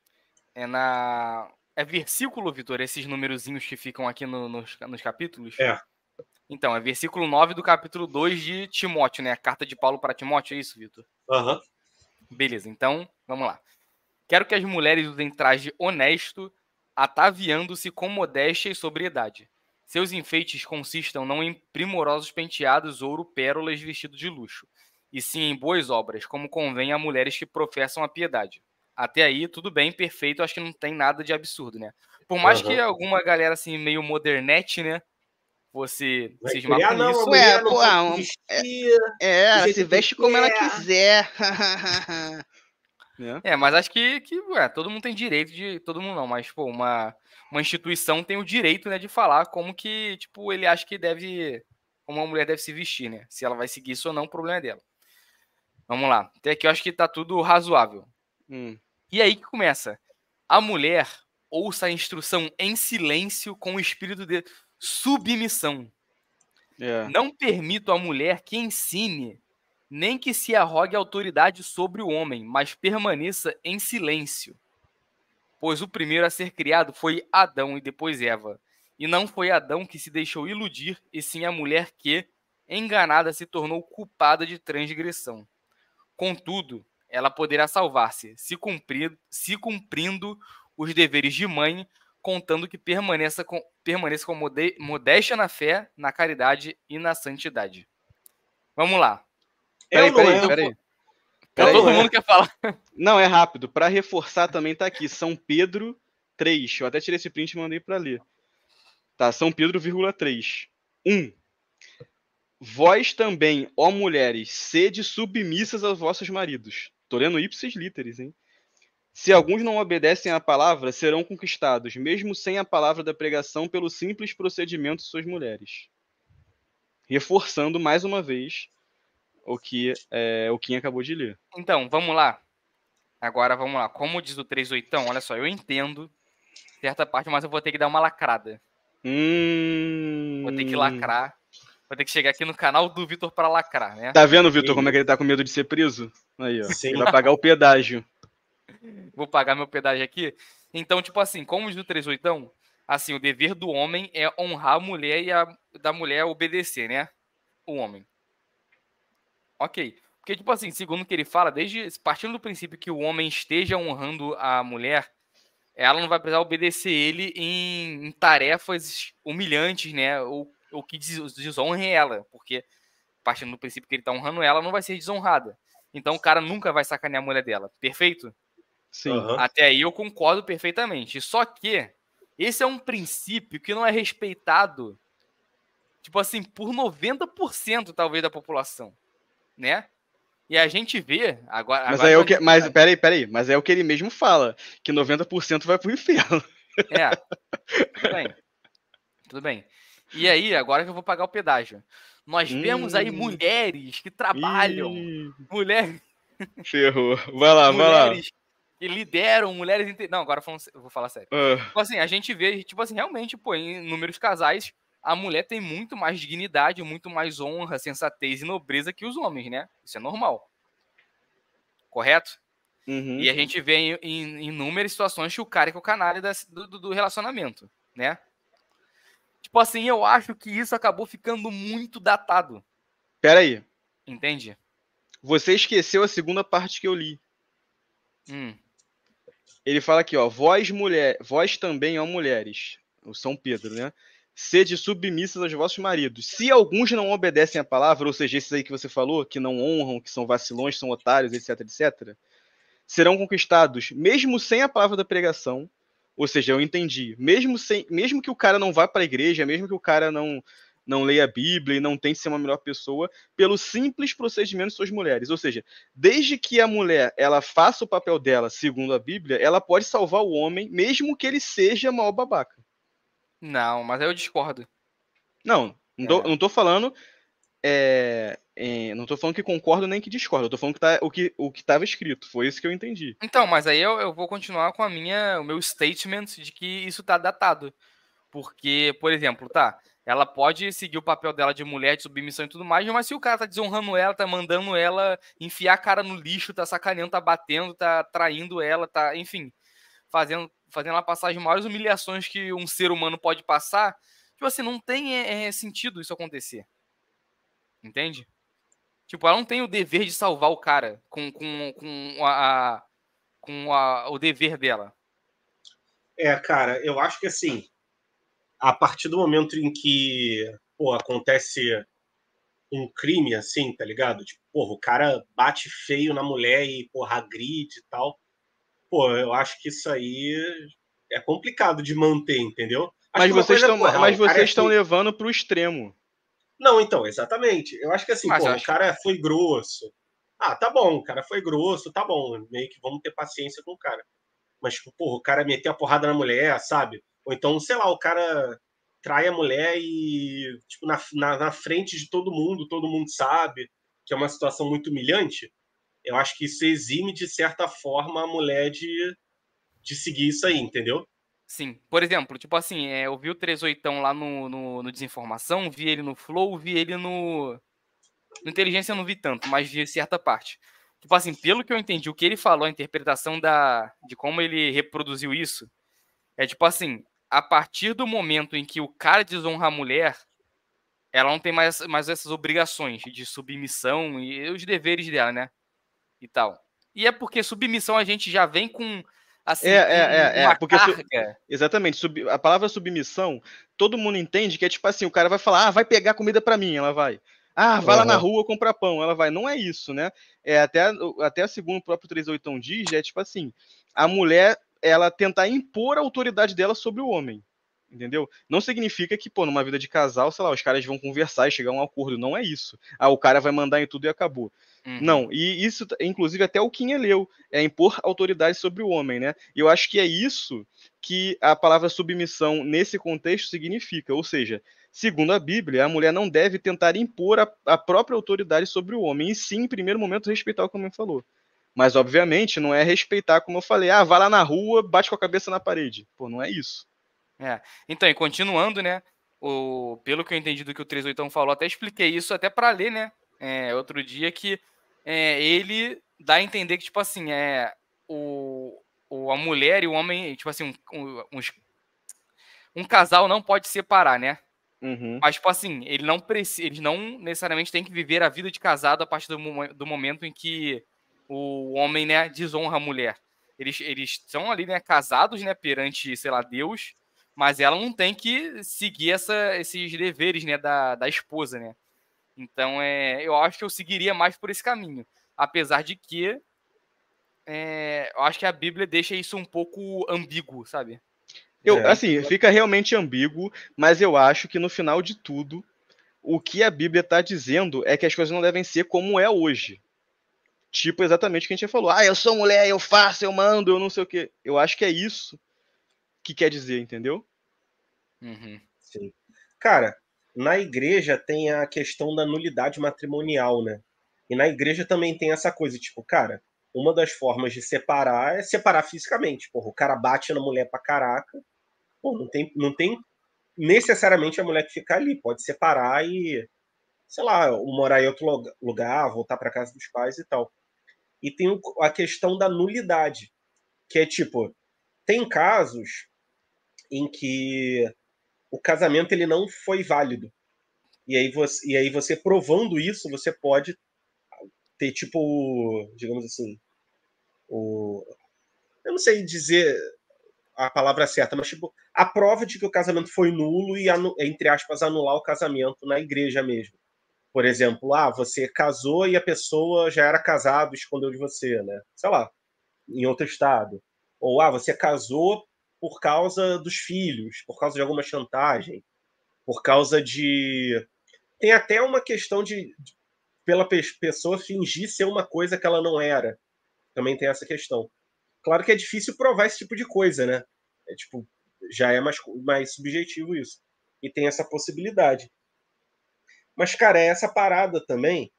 É versículo, Vitor, esses numerozinhos que ficam aqui nos capítulos? É. Então, é versículo 9 do capítulo 2 de Timóteo, né? A carta de Paulo para Timóteo, é isso, Vitor? Aham. Beleza, então, vamos lá. Quero que as mulheres usem traje honesto, ataviando-se com modéstia e sobriedade. Seus enfeites consistam não em primorosos penteados, ouro, pérolas, vestido de luxo, e sim em boas obras, como convém a mulheres que professam a piedade. Até aí, tudo bem, perfeito, acho que não tem nada de absurdo, né? Por mais que Aham. alguma galera assim, meio modernete, né, fosse Vai cismar criar, com não, a isso. Ué, mulher não pô, pode se vestir do ela se jeito que veste como ela quer. quiser. Né? Mas acho que todo mundo tem direito de. Todo mundo não, mas, pô, uma instituição tem o direito, né, de falar como que, tipo, ele acha que deve. Como uma mulher deve se vestir, né? Se ela vai seguir isso ou não, o problema é dela. Vamos lá. Até aqui eu acho que tá tudo razoável. Hum, E aí que começa. A mulher ouça a instrução em silêncio com o espírito de submissão. é. Não permito à mulher que ensine, nem que se arrogue autoridade sobre o homem, mas permaneça em silêncio. Pois o primeiro a ser criado foi Adão e depois Eva. E não foi Adão que se deixou iludir, e sim a mulher que, enganada, se tornou culpada de transgressão. Contudo, ela poderá salvar-se, se cumprindo os deveres de mãe, contando que permaneça com modéstia na fé, na caridade e na santidade. Vamos lá. É ou Peraí, não peraí, é? peraí. Pô, É ou não todo Peraí. é? mundo quer falar. Não, é rápido. Pra reforçar também tá aqui. São Pedro 3. Eu até tirei esse print e mandei pra ler. Tá, São Pedro, 3. 1. Vós também, ó mulheres, sede submissas aos vossos maridos. Tô lendo ipsis literis, hein? Se alguns não obedecem à palavra, serão conquistados, mesmo sem a palavra da pregação, pelo simples procedimento de suas mulheres. reforçando mais uma vez o que o Kim acabou de ler. Então, vamos lá. Agora, vamos lá. Como diz o 38, olha só, eu entendo certa parte, mas eu vou ter que dar uma lacrada. Vou ter que lacrar. Vou ter que chegar aqui no canal do Vitor para lacrar, né? Tá vendo, Vitor, como é que ele tá com medo de ser preso? Aí, ó. Sim. Ele vai pagar o pedágio. Vou pagar meu pedágio aqui. Então, tipo assim, como diz o 38, assim, o dever do homem é honrar a mulher e da mulher obedecer, né? O homem. Ok. Porque, tipo assim, segundo o que ele fala, partindo do princípio que o homem esteja honrando a mulher, ela não vai precisar obedecer ele em tarefas humilhantes, né? Ou que desonrem ela. Porque, partindo do princípio que ele tá honrando ela, não vai ser desonrada. Então o cara nunca vai sacanear a mulher dela. Perfeito? Sim. Aham. Até aí eu concordo perfeitamente. Só que esse é um princípio que não é respeitado, tipo assim, por 90% talvez da população, né? E a gente vê agora. Mas agora aí é o a que. gente Mas vai- peraí. Mas é o que ele mesmo fala, que 90% vai pro inferno. É, tudo bem. Tudo bem. E aí, agora que eu vou pagar o pedágio. Nós vemos aí mulheres que trabalham, Ih, mulheres, ferrou. Vai lá. mulheres que lideram, Não, agora eu vou falar sério. Ah, Tipo assim, a gente vê, tipo assim, realmente, pô, em inúmeros casais, a mulher tem muito mais dignidade, muito mais honra, sensatez e nobreza que os homens, né? Isso é normal. Correto? uhum. E a gente vê em inúmeras situações que o cara é o canalha do relacionamento, né? Tipo assim, eu acho que isso acabou ficando muito datado. Peraí. Entende? Você esqueceu a segunda parte que eu li. Hum. Ele fala aqui, ó, vós também, ó mulheres, o São Pedro, né? Sede submissas aos vossos maridos. Se alguns não obedecem a palavra, ou seja, esses aí que você falou, que não honram, que são vacilões, são otários, etc, etc, serão conquistados, mesmo sem a palavra da pregação. Ou seja, eu entendi. Mesmo que o cara não vá para a igreja, mesmo que o cara não leia a Bíblia e não tente ser uma melhor pessoa, pelo simples procedimento de suas mulheres. Ou seja, desde que a mulher ela faça o papel dela segundo a Bíblia, ela pode salvar o homem, mesmo que ele seja mal babaca. Não, mas aí eu discordo. Não tô falando não tô falando que concordo nem que discordo, eu tô falando que o que estava escrito, foi isso que eu entendi. Então, mas aí eu vou continuar com o meu statement de que isso tá datado. Porque, por exemplo, ela pode seguir o papel dela de mulher, de submissão e tudo mais, mas se o cara tá desonrando ela, tá mandando ela enfiar a cara no lixo, tá sacaneando, tá batendo, tá traindo ela, tá, enfim, fazendo ela passar as maiores humilhações que um ser humano pode passar, tipo assim, não tem sentido isso acontecer. Entende? Tipo, ela não tem o dever de salvar o cara o dever dela. Cara, eu acho que assim, a partir do momento em que, pô, acontece um crime assim, tá ligado? Tipo, porra, o cara bate feio na mulher e, porra, agride e tal. Pô, eu acho que isso aí é complicado de manter, entendeu? Acho Mas que uma coisa é, porra, mas o cara vocês estão levando pro extremo. Não, então, exatamente. Eu acho que assim, Mas eu porra, o acho. cara foi grosso. Ah, tá bom, o cara foi grosso, tá bom. Meio que vamos ter paciência com o cara. Mas, tipo, porra, o cara meteu a porrada na mulher, sabe? Ou então, sei lá, o cara trai a mulher e, tipo, na frente de todo mundo sabe que é uma situação muito humilhante. Eu acho que isso exime, de certa forma, a mulher de seguir isso aí, entendeu? Sim. Por exemplo, tipo assim, eu vi o 38 lá no Desinformação, vi ele no Flow, vi ele no Inteligência eu não vi tanto, mas vi certa parte. Tipo assim, pelo que eu entendi, o que ele falou, a interpretação de como ele reproduziu isso, é tipo assim, a partir do momento em que o cara desonra a mulher, ela não tem mais essas obrigações de submissão e os deveres dela, né? E tal. E é porque submissão a gente já vem com, assim, com uma Porque carga. exatamente, a palavra submissão, todo mundo entende que é tipo assim, o cara vai falar, vai pegar comida pra mim, ela vai. Ah, vai lá na rua comprar pão, ela vai. Não é isso, né? Até segundo o próprio 38 diz, é tipo assim, a mulher, ela tentar impor a autoridade dela sobre o homem. Entendeu? Não significa que, pô, numa vida de casal, sei lá, os caras vão conversar e chegar a um acordo. Não é isso. Ah, o cara vai mandar em tudo e acabou. Uhum. Não, e isso, inclusive, até o Kim leu, é impor autoridade sobre o homem, né? E eu acho que é isso que a palavra submissão, nesse contexto, significa. Ou seja, Segundo a Bíblia, a mulher não deve tentar impor a própria autoridade sobre o homem, e sim, em primeiro momento, respeitar o que o homem falou. Mas, obviamente, não é respeitar, como eu falei, vai lá na rua, bate com a cabeça na parede. Pô, não é isso. Então, e continuando, né? Pelo que eu entendi do que o 38 falou, até expliquei isso até para ler, né? Outro dia que ele dá a entender que, tipo assim, a mulher e o homem, tipo assim, um casal não pode separar, né? Uhum. Mas, tipo assim, eles não necessariamente têm que viver a vida de casado a partir do momento em que o homem, né, desonra a mulher. Eles são ali, né, casados, né, perante, sei lá, Deus, mas ela não tem que seguir esses deveres, né, da esposa, né. Então, eu acho que eu seguiria mais por esse caminho. Apesar de que eu acho que a Bíblia deixa isso um pouco ambíguo, sabe? Assim, fica realmente ambíguo, mas eu acho que no final de tudo, o que a Bíblia está dizendo é que as coisas não devem ser como é hoje. Tipo, exatamente o que a gente falou. Eu sou mulher, eu faço, eu mando, eu não sei o quê. Eu acho que é isso que quer dizer, entendeu? Uhum. Sim. Cara, na igreja tem a questão da nulidade matrimonial, né? E na igreja também tem essa coisa, tipo, cara, uma das formas de separar é separar fisicamente. Porra, o cara bate na mulher pra caraca, pô, não tem necessariamente a mulher que ficar ali. Pode separar e, sei lá, morar em outro lugar, voltar pra casa dos pais e tal. E tem a questão da nulidade, que é tipo, tem casos em que o casamento ele não foi válido. E aí você provando isso, você pode ter, tipo, digamos assim, o. Eu não sei dizer a palavra certa, mas tipo, a prova de que o casamento foi nulo e, entre aspas, anular o casamento na igreja mesmo. Por exemplo, você casou e a pessoa já era casada e escondeu de você, né? Sei lá, em outro estado. Ou, você casou por causa dos filhos, por causa de alguma chantagem, por causa de. Tem até uma questão de pela pessoa fingir ser uma coisa que ela não era. Também tem essa questão. Claro que é difícil provar esse tipo de coisa, né? Tipo, já é mais subjetivo isso. E tem essa possibilidade. Mas, cara, essa parada também.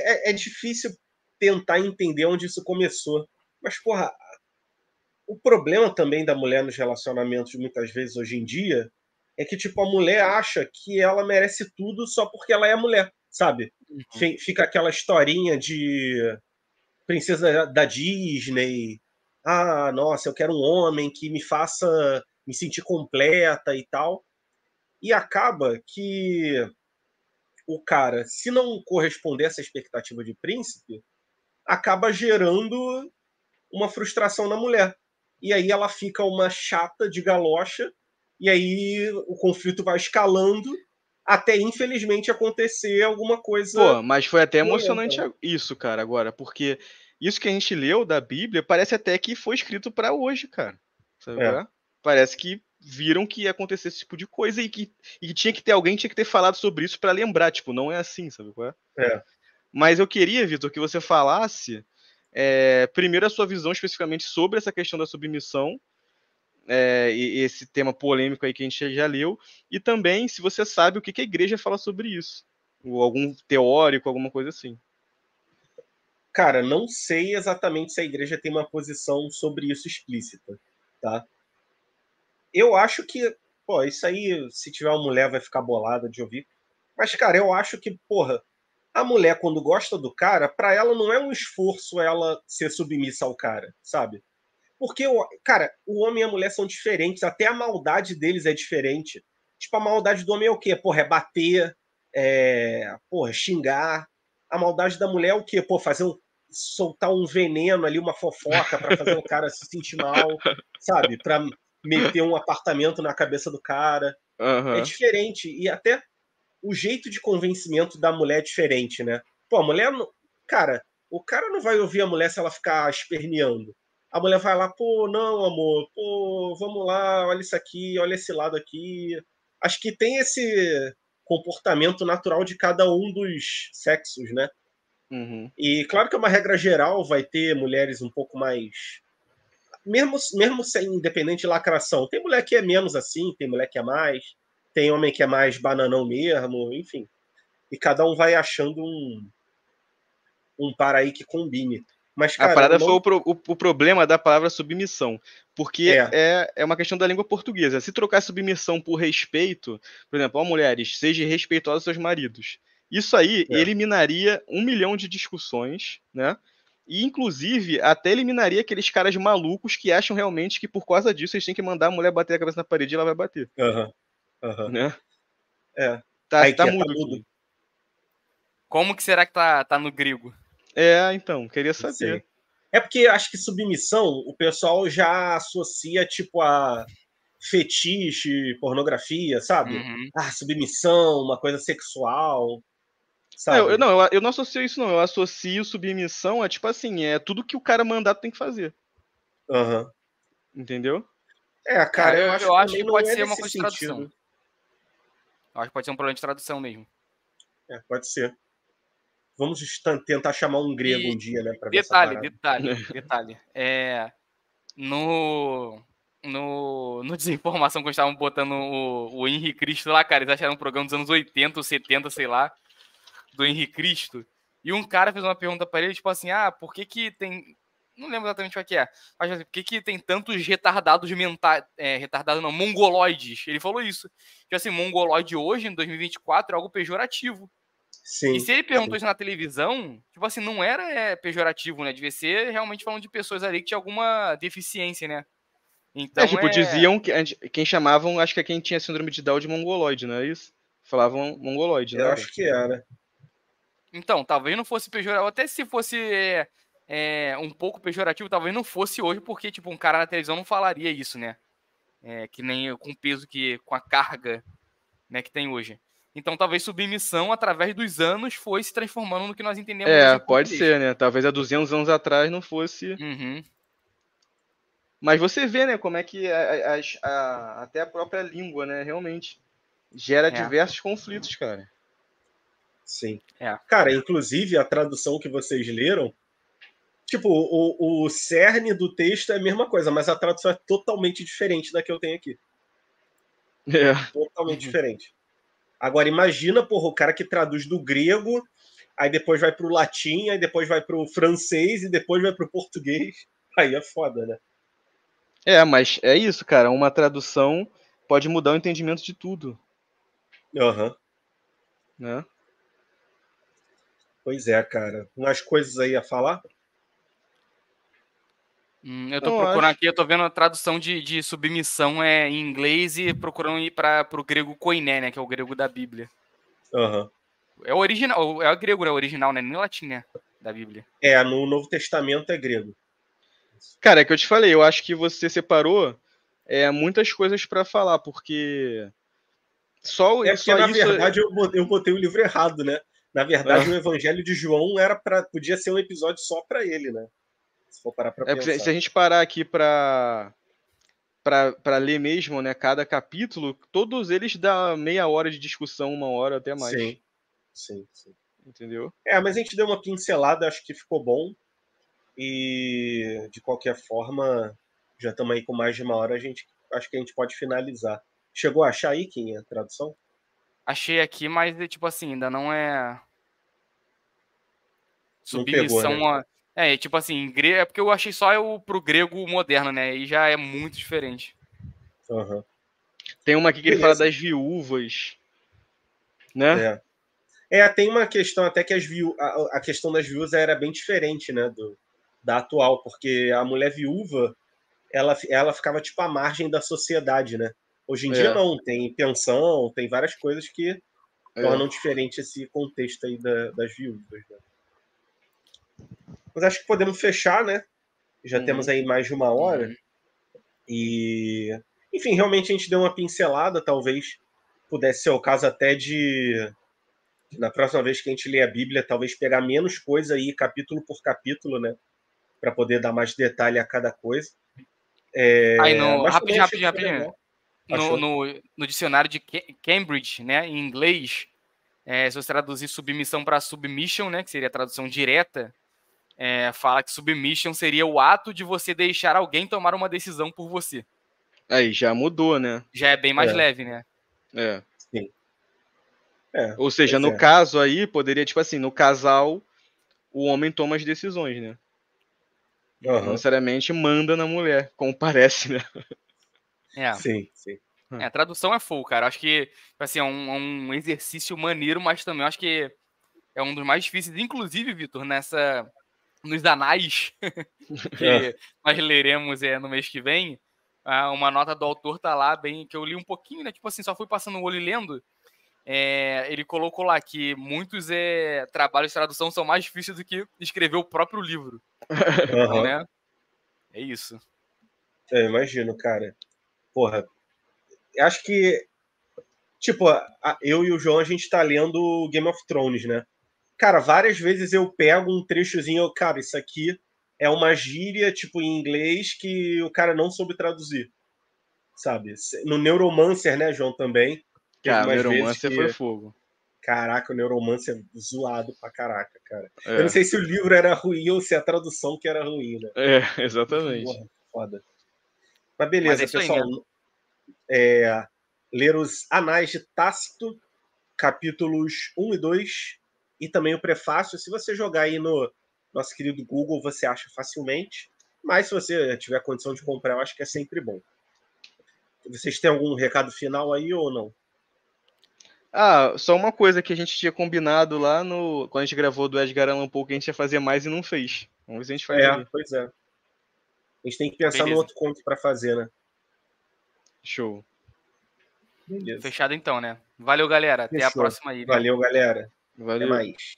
É difícil tentar entender onde isso começou. Mas, porra, o problema também da mulher nos relacionamentos, muitas vezes, hoje em dia, é que, tipo, a mulher acha que ela merece tudo só porque ela é mulher, sabe? Uhum. Fica aquela historinha de princesa da Disney. Nossa, eu quero um homem que me faça me sentir completa e tal. E acaba que o cara, se não corresponder a essa expectativa de príncipe, acaba gerando uma frustração na mulher. E aí ela fica uma chata de galocha, e aí o conflito vai escalando até, infelizmente, acontecer alguma coisa Pô, mas foi até violenta, emocionante né? isso, cara, agora, porque isso que a gente leu da Bíblia parece até que foi escrito pra hoje, cara. Sabe qual É, é? Parece que viram que ia acontecer esse tipo de coisa e que tinha que ter alguém tinha que ter falado sobre isso pra lembrar, tipo, não é assim, sabe qual é? é. Mas eu queria, Vitor, que você falasse primeiro a sua visão especificamente sobre essa questão da submissão, e esse tema polêmico aí que a gente já leu, e também se você sabe o que a igreja fala sobre isso, ou algum teórico, alguma coisa assim. Cara, não sei exatamente se a igreja tem uma posição sobre isso explícita, tá? Eu acho que, pô, isso aí, se tiver uma mulher, vai ficar bolada de ouvir. Mas, cara, eu acho que, porra, a mulher, quando gosta do cara, pra ela não é um esforço ela ser submissa ao cara, sabe? Porque, cara, o homem e a mulher são diferentes, até a maldade deles é diferente. Tipo, a maldade do homem é o quê? Porra, é bater, porra, xingar. A maldade da mulher é o quê? Pô, soltar um veneno ali, uma fofoca pra fazer o cara se sentir mal, sabe? Pra meter um apartamento na cabeça do cara. É Aham. diferente. E até o jeito de convencimento da mulher é diferente, né? Pô, a mulher. Cara, o cara não vai ouvir a mulher se ela ficar esperneando. A mulher vai lá, pô, não, amor, pô, vamos lá, olha isso aqui, olha esse lado aqui. Acho que tem esse comportamento natural de cada um dos sexos, né? Uhum. E claro que é uma regra geral, vai ter mulheres um pouco mais. Mesmo sem independente de lacração. Tem mulher que é menos assim, tem mulher que é mais. tem homem que é mais bananão mesmo, enfim. E cada um vai achando um par aí que combine. Mas, A cara, parada eu não... foi o problema da palavra submissão, porque é uma questão da língua portuguesa. Se trocar submissão por respeito, por exemplo, ó, mulheres, sejam respeitosas aos seus maridos. Isso aí eliminaria 1 milhão de discussões, né? E, inclusive, até eliminaria aqueles caras malucos que acham realmente que por causa disso eles têm que mandar a mulher bater a cabeça na parede e ela vai bater. Né? É. Tá Tá mudo mudo. aqui. Como que será que tá no grego? Então, queria saber. Sei. É porque acho que submissão, o pessoal já associa, tipo, a fetiche, pornografia, sabe? Uhum. Submissão, uma coisa sexual, sabe? Eu não associo isso, não. Eu associo submissão a, tipo assim, é tudo que o cara mandar tem que fazer. Uhum. Entendeu? Cara, eu acho que acho também que não pode é ser uma nesse coisa de tradução. sentido. Eu acho que pode ser um problema de tradução mesmo. Pode ser. Vamos tentar chamar um grego um dia, né, pra ver essa parada. Detalhe. No Desinformação, quando estavam botando o Henrique Cristo lá, cara, eles acharam um programa dos anos 80 ou 70, sei lá, do Henrique Cristo. E um cara fez uma pergunta pra ele, tipo assim, por que tem... Não lembro exatamente o que é. Mas assim, por que tem tantos retardados mentais... retardados não, mongoloides? Ele falou isso. Tipo assim, mongoloide hoje, em 2024, é algo pejorativo. Sim. E se ele perguntou isso na televisão, tipo assim, não era pejorativo, né? Devia ser realmente falando de pessoas ali que tinham alguma deficiência, né? Então diziam que quem chamavam, acho que é quem tinha síndrome de Down de mongoloide, não é isso? Falavam mongoloide, né? Eu acho que era. Então, talvez não fosse pejorativo, até se fosse um pouco pejorativo, talvez não fosse hoje, porque, tipo, um cara na televisão não falaria isso, né? Que nem com o peso com a carga, né, que tem hoje. Então, talvez submissão, através dos anos, foi se transformando no que nós entendemos hoje em pode português. ser, né? Talvez há 200 anos atrás não fosse... Uhum. Mas você vê, né, como é que até a própria língua, né, realmente gera diversos conflitos, cara. Sim. Cara, inclusive, a tradução que vocês leram, tipo, o cerne do texto é a mesma coisa, mas a tradução é totalmente diferente da que eu tenho aqui. Totalmente diferente. Agora, imagina, porra, o cara que traduz do grego, aí depois vai pro latim, aí depois vai pro francês e depois vai pro português. Aí é foda, né? Mas é isso, cara. Uma tradução pode mudar o entendimento de tudo. Né? Pois é, cara. Umas coisas aí a falar? Eu tô procurando aqui, eu tô vendo a tradução de submissão em inglês e procurando ir pro grego koiné, né? Que é o grego da Bíblia. É o original, é o grego, né? O original, né? Nem latim, né? Da Bíblia. No Novo Testamento é grego. Cara, é que eu te falei, eu acho que você separou muitas coisas pra falar, porque na verdade, eu botei o livro errado, né? Na verdade, o Evangelho de João podia ser um episódio só pra ele, né? Se for parar pra pensar. Se a gente parar aqui pra ler mesmo, né, cada capítulo, todos eles dão meia hora de discussão, 1 hora, até mais. Sim. Entendeu? Mas a gente deu uma pincelada, acho que ficou bom. E, de qualquer forma, já estamos aí com mais de 1 hora, acho que a gente pode finalizar. Chegou a achar aí, Kim, a tradução? Achei aqui, mas, tipo assim, ainda não é... Submissão. Não pegou, né? Tipo assim, é porque eu achei só pro grego moderno, né? E já é muito diferente. Tem uma aqui que ele fala das viúvas, né? Tem uma questão até que a questão das viúvas era bem diferente, né, da atual, porque a mulher viúva, ela ficava tipo à margem da sociedade, né? Hoje em dia não, tem pensão, tem várias coisas que tornam diferente esse contexto aí das viúvas, né? Mas acho que podemos fechar, né? Já temos aí mais de 1 hora. E, enfim, realmente a gente deu uma pincelada, talvez pudesse ser o caso até de, na próxima vez que a gente ler a Bíblia, talvez pegar menos coisa aí, capítulo por capítulo, né? Para poder dar mais detalhe a cada coisa. Rapidinho. No dicionário de Cambridge, né, em inglês, se você traduzir submissão para submission, né, que seria a tradução direta, fala que submission seria o ato de você deixar alguém tomar uma decisão por você. Aí já mudou, né? Já é bem mais leve, né? É. Sim. Ou seja, no caso aí, poderia, tipo assim, no casal, o homem toma as decisões, né? Não necessariamente manda na mulher, como parece, né? Sim. A tradução é full, cara. Acho que, assim, é um exercício maneiro, mas também acho que é um dos mais difíceis. Inclusive, Vitor, nos anais que nós leremos no mês que vem, uma nota do autor tá lá, bem, que eu li um pouquinho, né? Tipo assim, só fui passando o olho e lendo. Ele colocou lá que muitos trabalhos de tradução são mais difíceis do que escrever o próprio livro. Então, né? É isso. Eu imagino, cara. Porra, acho que, tipo, eu e o João, a gente tá lendo Game of Thrones, né? Cara, várias vezes eu pego um trechozinho, cara, isso aqui é uma gíria, tipo, em inglês que o cara não soube traduzir, sabe? No Neuromancer, né, João, também. Teve Cara, o umas vezes Neuromancer foi que... fogo. Caraca, o Neuromancer é zoado pra caraca, cara. É. Eu não sei se o livro era ruim ou se a tradução que era ruim, né? Exatamente. Porra, foda. Mas beleza, é isso aí, pessoal. né? Ler os Anais de Tácito, capítulos 1 e 2, e também o prefácio. Se você jogar aí no nosso querido Google, você acha facilmente. Mas se você tiver condição de comprar, eu acho que é sempre bom. Vocês têm algum recado final aí ou não? Só uma coisa que a gente tinha combinado lá quando a gente gravou do Edgar Allan Poe, que a gente ia fazer mais e não fez. Vamos ver se a gente faz ali. Pois é. A gente tem que pensar no outro conto pra fazer, né? Show. Beleza. Fechado então, né? Valeu, galera. Até a Fechou. próxima aí, né? Valeu, galera. Valeu. Até mais.